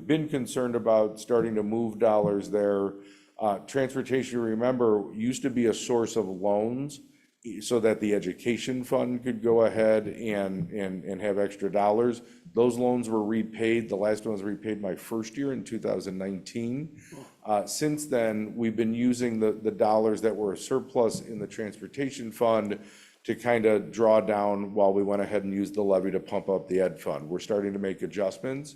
been concerned about starting to move dollars there. Transportation, remember, used to be a source of loans so that the education fund could go ahead and have extra dollars. Those loans were repaid. The last one was repaid my first year in 2019. Since then, we've been using the dollars that were a surplus in the transportation fund to kind of draw down while we went ahead and used the levy to pump up the ed fund. We're starting to make adjustments,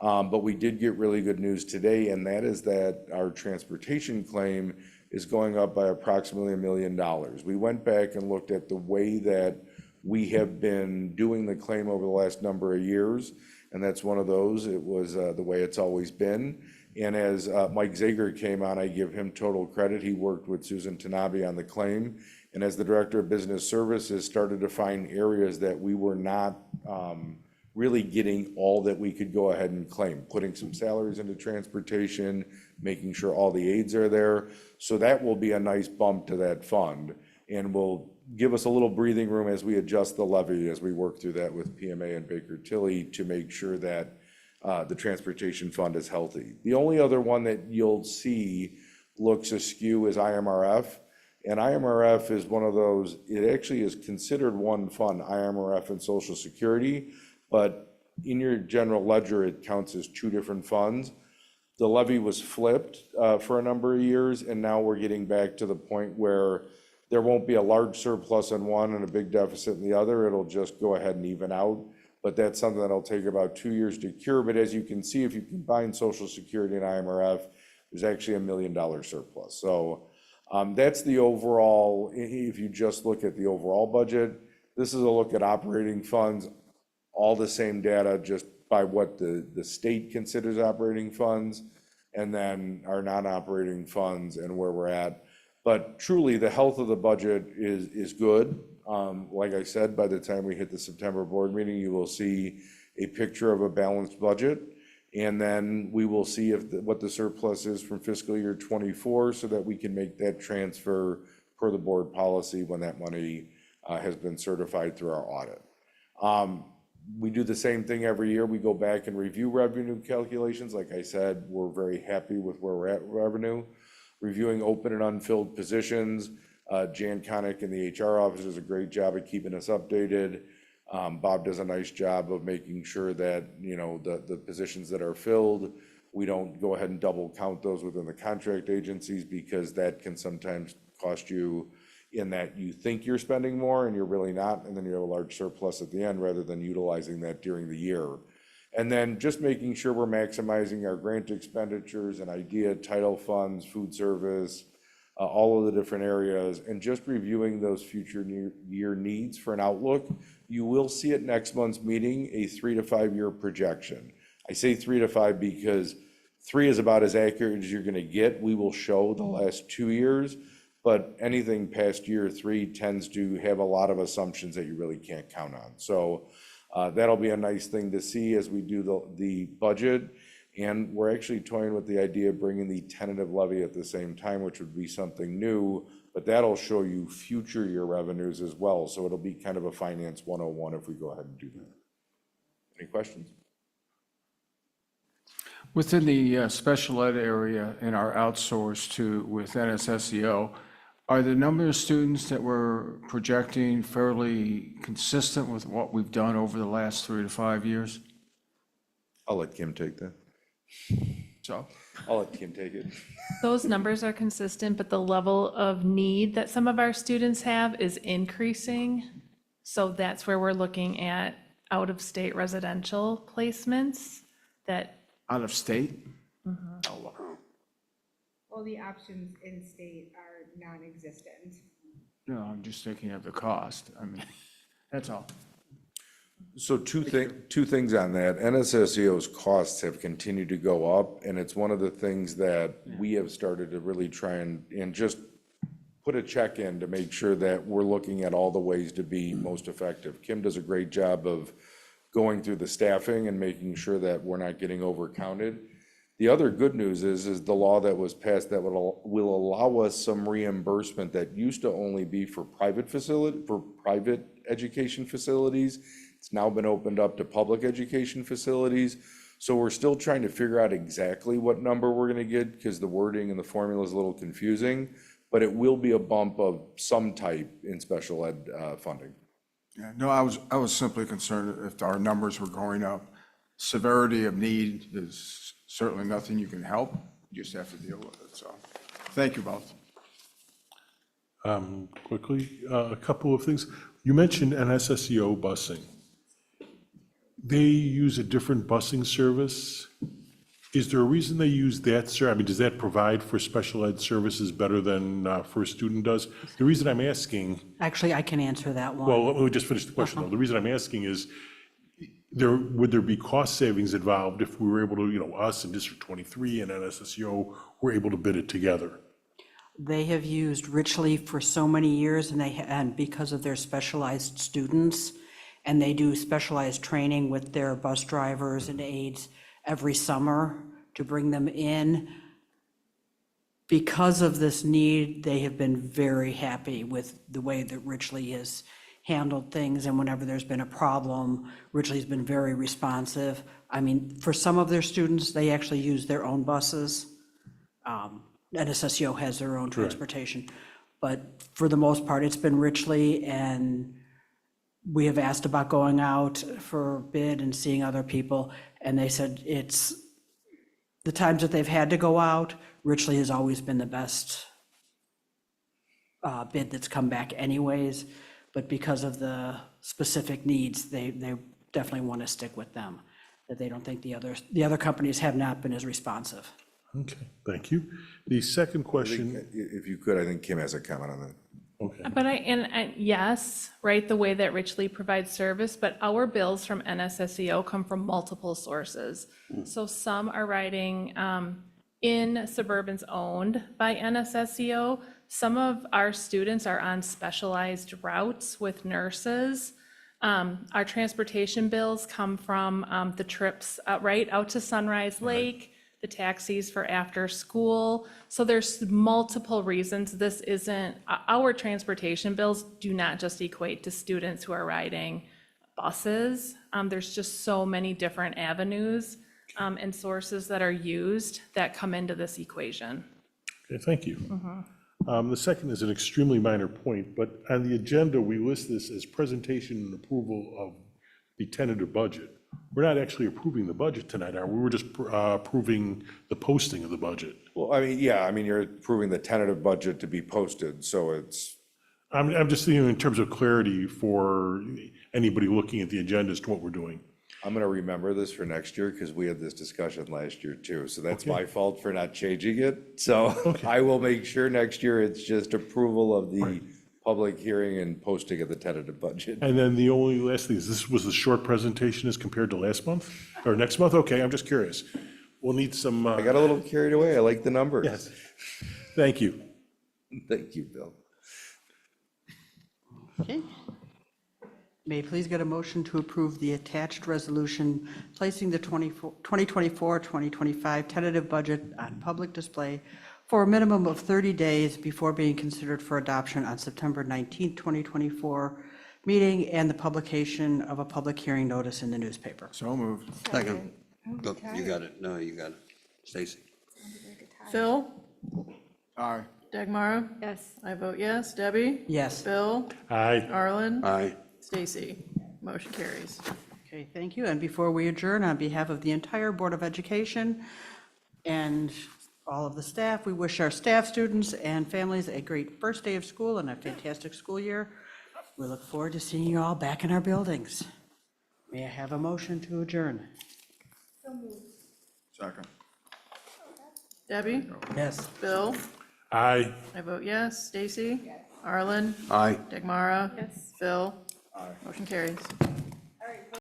but we did get really good news today, and that is that our transportation claim is going up by approximately $1 million. We went back and looked at the way that we have been doing the claim over the last number of years, and that's one of those. It was the way it's always been. And as Mike Zager came on, I give him total credit. He worked with Susan Tanabe on the claim. And as the Director of Business Services, started to find areas that we were not really getting all that we could go ahead and claim, putting some salaries into transportation, making sure all the aides are there. So that will be a nice bump to that fund and will give us a little breathing room as we adjust the levy, as we work through that with PMA and Baker Tilly to make sure that the transportation fund is healthy. The only other one that you'll see looks askew is IMRF. And IMRF is one of those, it actually is considered one fund, IMRF and Social Security, but in your general ledger, it counts as two different funds. The levy was flipped for a number of years, and now we're getting back to the point where there won't be a large surplus in one and a big deficit in the other. It'll just go ahead and even out. But that's something that'll take about 2 years to cure. But as you can see, if you combine Social Security and IMRF, there's actually $1 million surplus. So that's the overall, if you just look at the overall budget. This is a look at operating funds, all the same data, just by what the state considers operating funds, and then our non-operating funds and where we're at. But truly, the health of the budget is good. Like I said, by the time we hit the September board meeting, you will see a picture of a balanced budget. And then we will see what the surplus is from fiscal year '24 so that we can make that transfer per the board policy when that money has been certified through our audit. We do the same thing every year. We go back and review revenue calculations. Like I said, we're very happy with where we're at with revenue. Reviewing open and unfilled positions. Jan Connick in the HR office does a great job of keeping us updated. Bob does a nice job of making sure that, you know, the positions that are filled, we don't go ahead and double count those within the contract agencies, because that can sometimes cost you in that you think you're spending more and you're really not, and then you have a large surplus at the end rather than utilizing that during the year. And then just making sure we're maximizing our grant expenditures and IDEA, title funds, food service, all of the different areas, and just reviewing those future year needs for an outlook. You will see at next month's meeting a 3 to 5 year projection. I say 3 to 5 because 3 is about as accurate as you're gonna get. We will show the last 2 years, but anything past year 3 tends to have a lot of assumptions that you really can't count on. So that'll be a nice thing to see as we do the budget. And we're actually toying with the idea of bringing the tentative levy at the same time, which would be something new, but that'll show you future year revenues as well. So it'll be kind of a finance 101 if we go ahead and do that. Any questions? Within the special ed area in our outsource to with NSSEO, are the number of students that we're projecting fairly consistent with what we've done over the last 3 to 5 years? I'll let Kim take that. So, I'll let Kim take it. Those numbers are consistent, but the level of need that some of our students have is increasing. So that's where we're looking at out-of-state residential placements that, out of state? Well, the options in state are non-existent. No, I'm just thinking of the cost. I mean, that's all. So two things on that. NSSEO's costs have continued to go up, and it's one of the things that we have started to really try and just put a check in to make sure that we're looking at all the ways to be most effective. Kim does a great job of going through the staffing and making sure that we're not getting overcounted. The other good news is the law that was passed that will allow us some reimbursement that used to only be for private education facilities. It's now been opened up to public education facilities. So we're still trying to figure out exactly what number we're going to get because the wording and the formula is a little confusing, but it will be a bump of some type in special ed funding. Yeah, no, I was simply concerned if our numbers were going up. Severity of need is certainly nothing you can help. You just have to deal with it. So, thank you both. Quickly, a couple of things. You mentioned NSSEO busing. They use a different busing service. Is there a reason they use that, I mean, does that provide for special ed services better than First Student does? The reason I'm asking, Actually, I can answer that one. well, let me just finish the question though. The reason I'm asking is, would there be cost savings involved if we were able to, us and District 23 and NSSEO were able to bid it together? They have used Richley for so many years, and because of their specialized students, and they do specialized training with their bus drivers and aides every summer to bring them in. Because of this need, they have been very happy with the way that Richley has handled things, and whenever there's been a problem, Richley's been very responsive. I mean, for some of their students, they actually use their own buses. NSSEO has their own transportation, but for the most part, it's been Richley, and we have asked about going out for bid and seeing other people, and they said it's, the times that they've had to go out, Richley has always been the best bid that's come back anyways, but because of the specific needs, they definitely want to stick with them, that they don't think the other companies have not been as responsive. Okay, thank you. The second question, If you could, I think Kim has a comment on that. okay. but yes, right, the way that Richley provides service, but our bills from NSSEO come from multiple sources. So some are riding in Suburbans owned by NSSEO. Some of our students are on specialized routes with nurses. Our transportation bills come from the trips right out to Sunrise Lake, the taxis for after school. So there's multiple reasons. This isn't, our transportation bills do not just equate to students who are riding buses. There's just so many different avenues and sources that are used that come into this equation. Okay, thank you. The second is an extremely minor point, but on the agenda, we list this as presentation and approval of the tentative budget. We're not actually approving the budget tonight, are we? We're just approving the posting of the budget. Well, I mean, you're approving the tentative budget to be posted, so it's. I'm just thinking in terms of clarity for anybody looking at the agenda as to what we're doing. I'm gonna remember this for next year, because we had this discussion last year too, so that's my fault for not changing it. So I will make sure next year it's just approval of the public hearing and posting of the tentative budget. And then the only last thing is, this was a short presentation as compared to last month, or next month? Okay, I'm just curious. We'll need some, I got a little carried away, I like the numbers. yes, thank you. Thank you, Bill. Okay. May I please get a motion to approve the attached resolution placing the 2024-2025 tentative budget on public display for a minimum of 30 days before being considered for adoption on September 19th, 2024 meeting, and the publication of a public hearing notice in the newspaper. So moved. Second. Look, you got it. No, you got it. Stacy? Phil, Aye. Dagmara, Yes. I vote yes. Debbie? Yes. Bill? Aye. Arlen? Aye. Stacy? Motion carries. Okay, thank you. And before we adjourn, on behalf of the entire Board of Education and all of the staff, we wish our staff, students, and families a great first day of school and a fantastic school year. We look forward to seeing you all back in our buildings. May I have a motion to adjourn? Second. Debbie? Yes. Bill? Aye. I vote yes. Stacy? Arlen? Aye. Dagmara? Yes. Phil? Motion carries.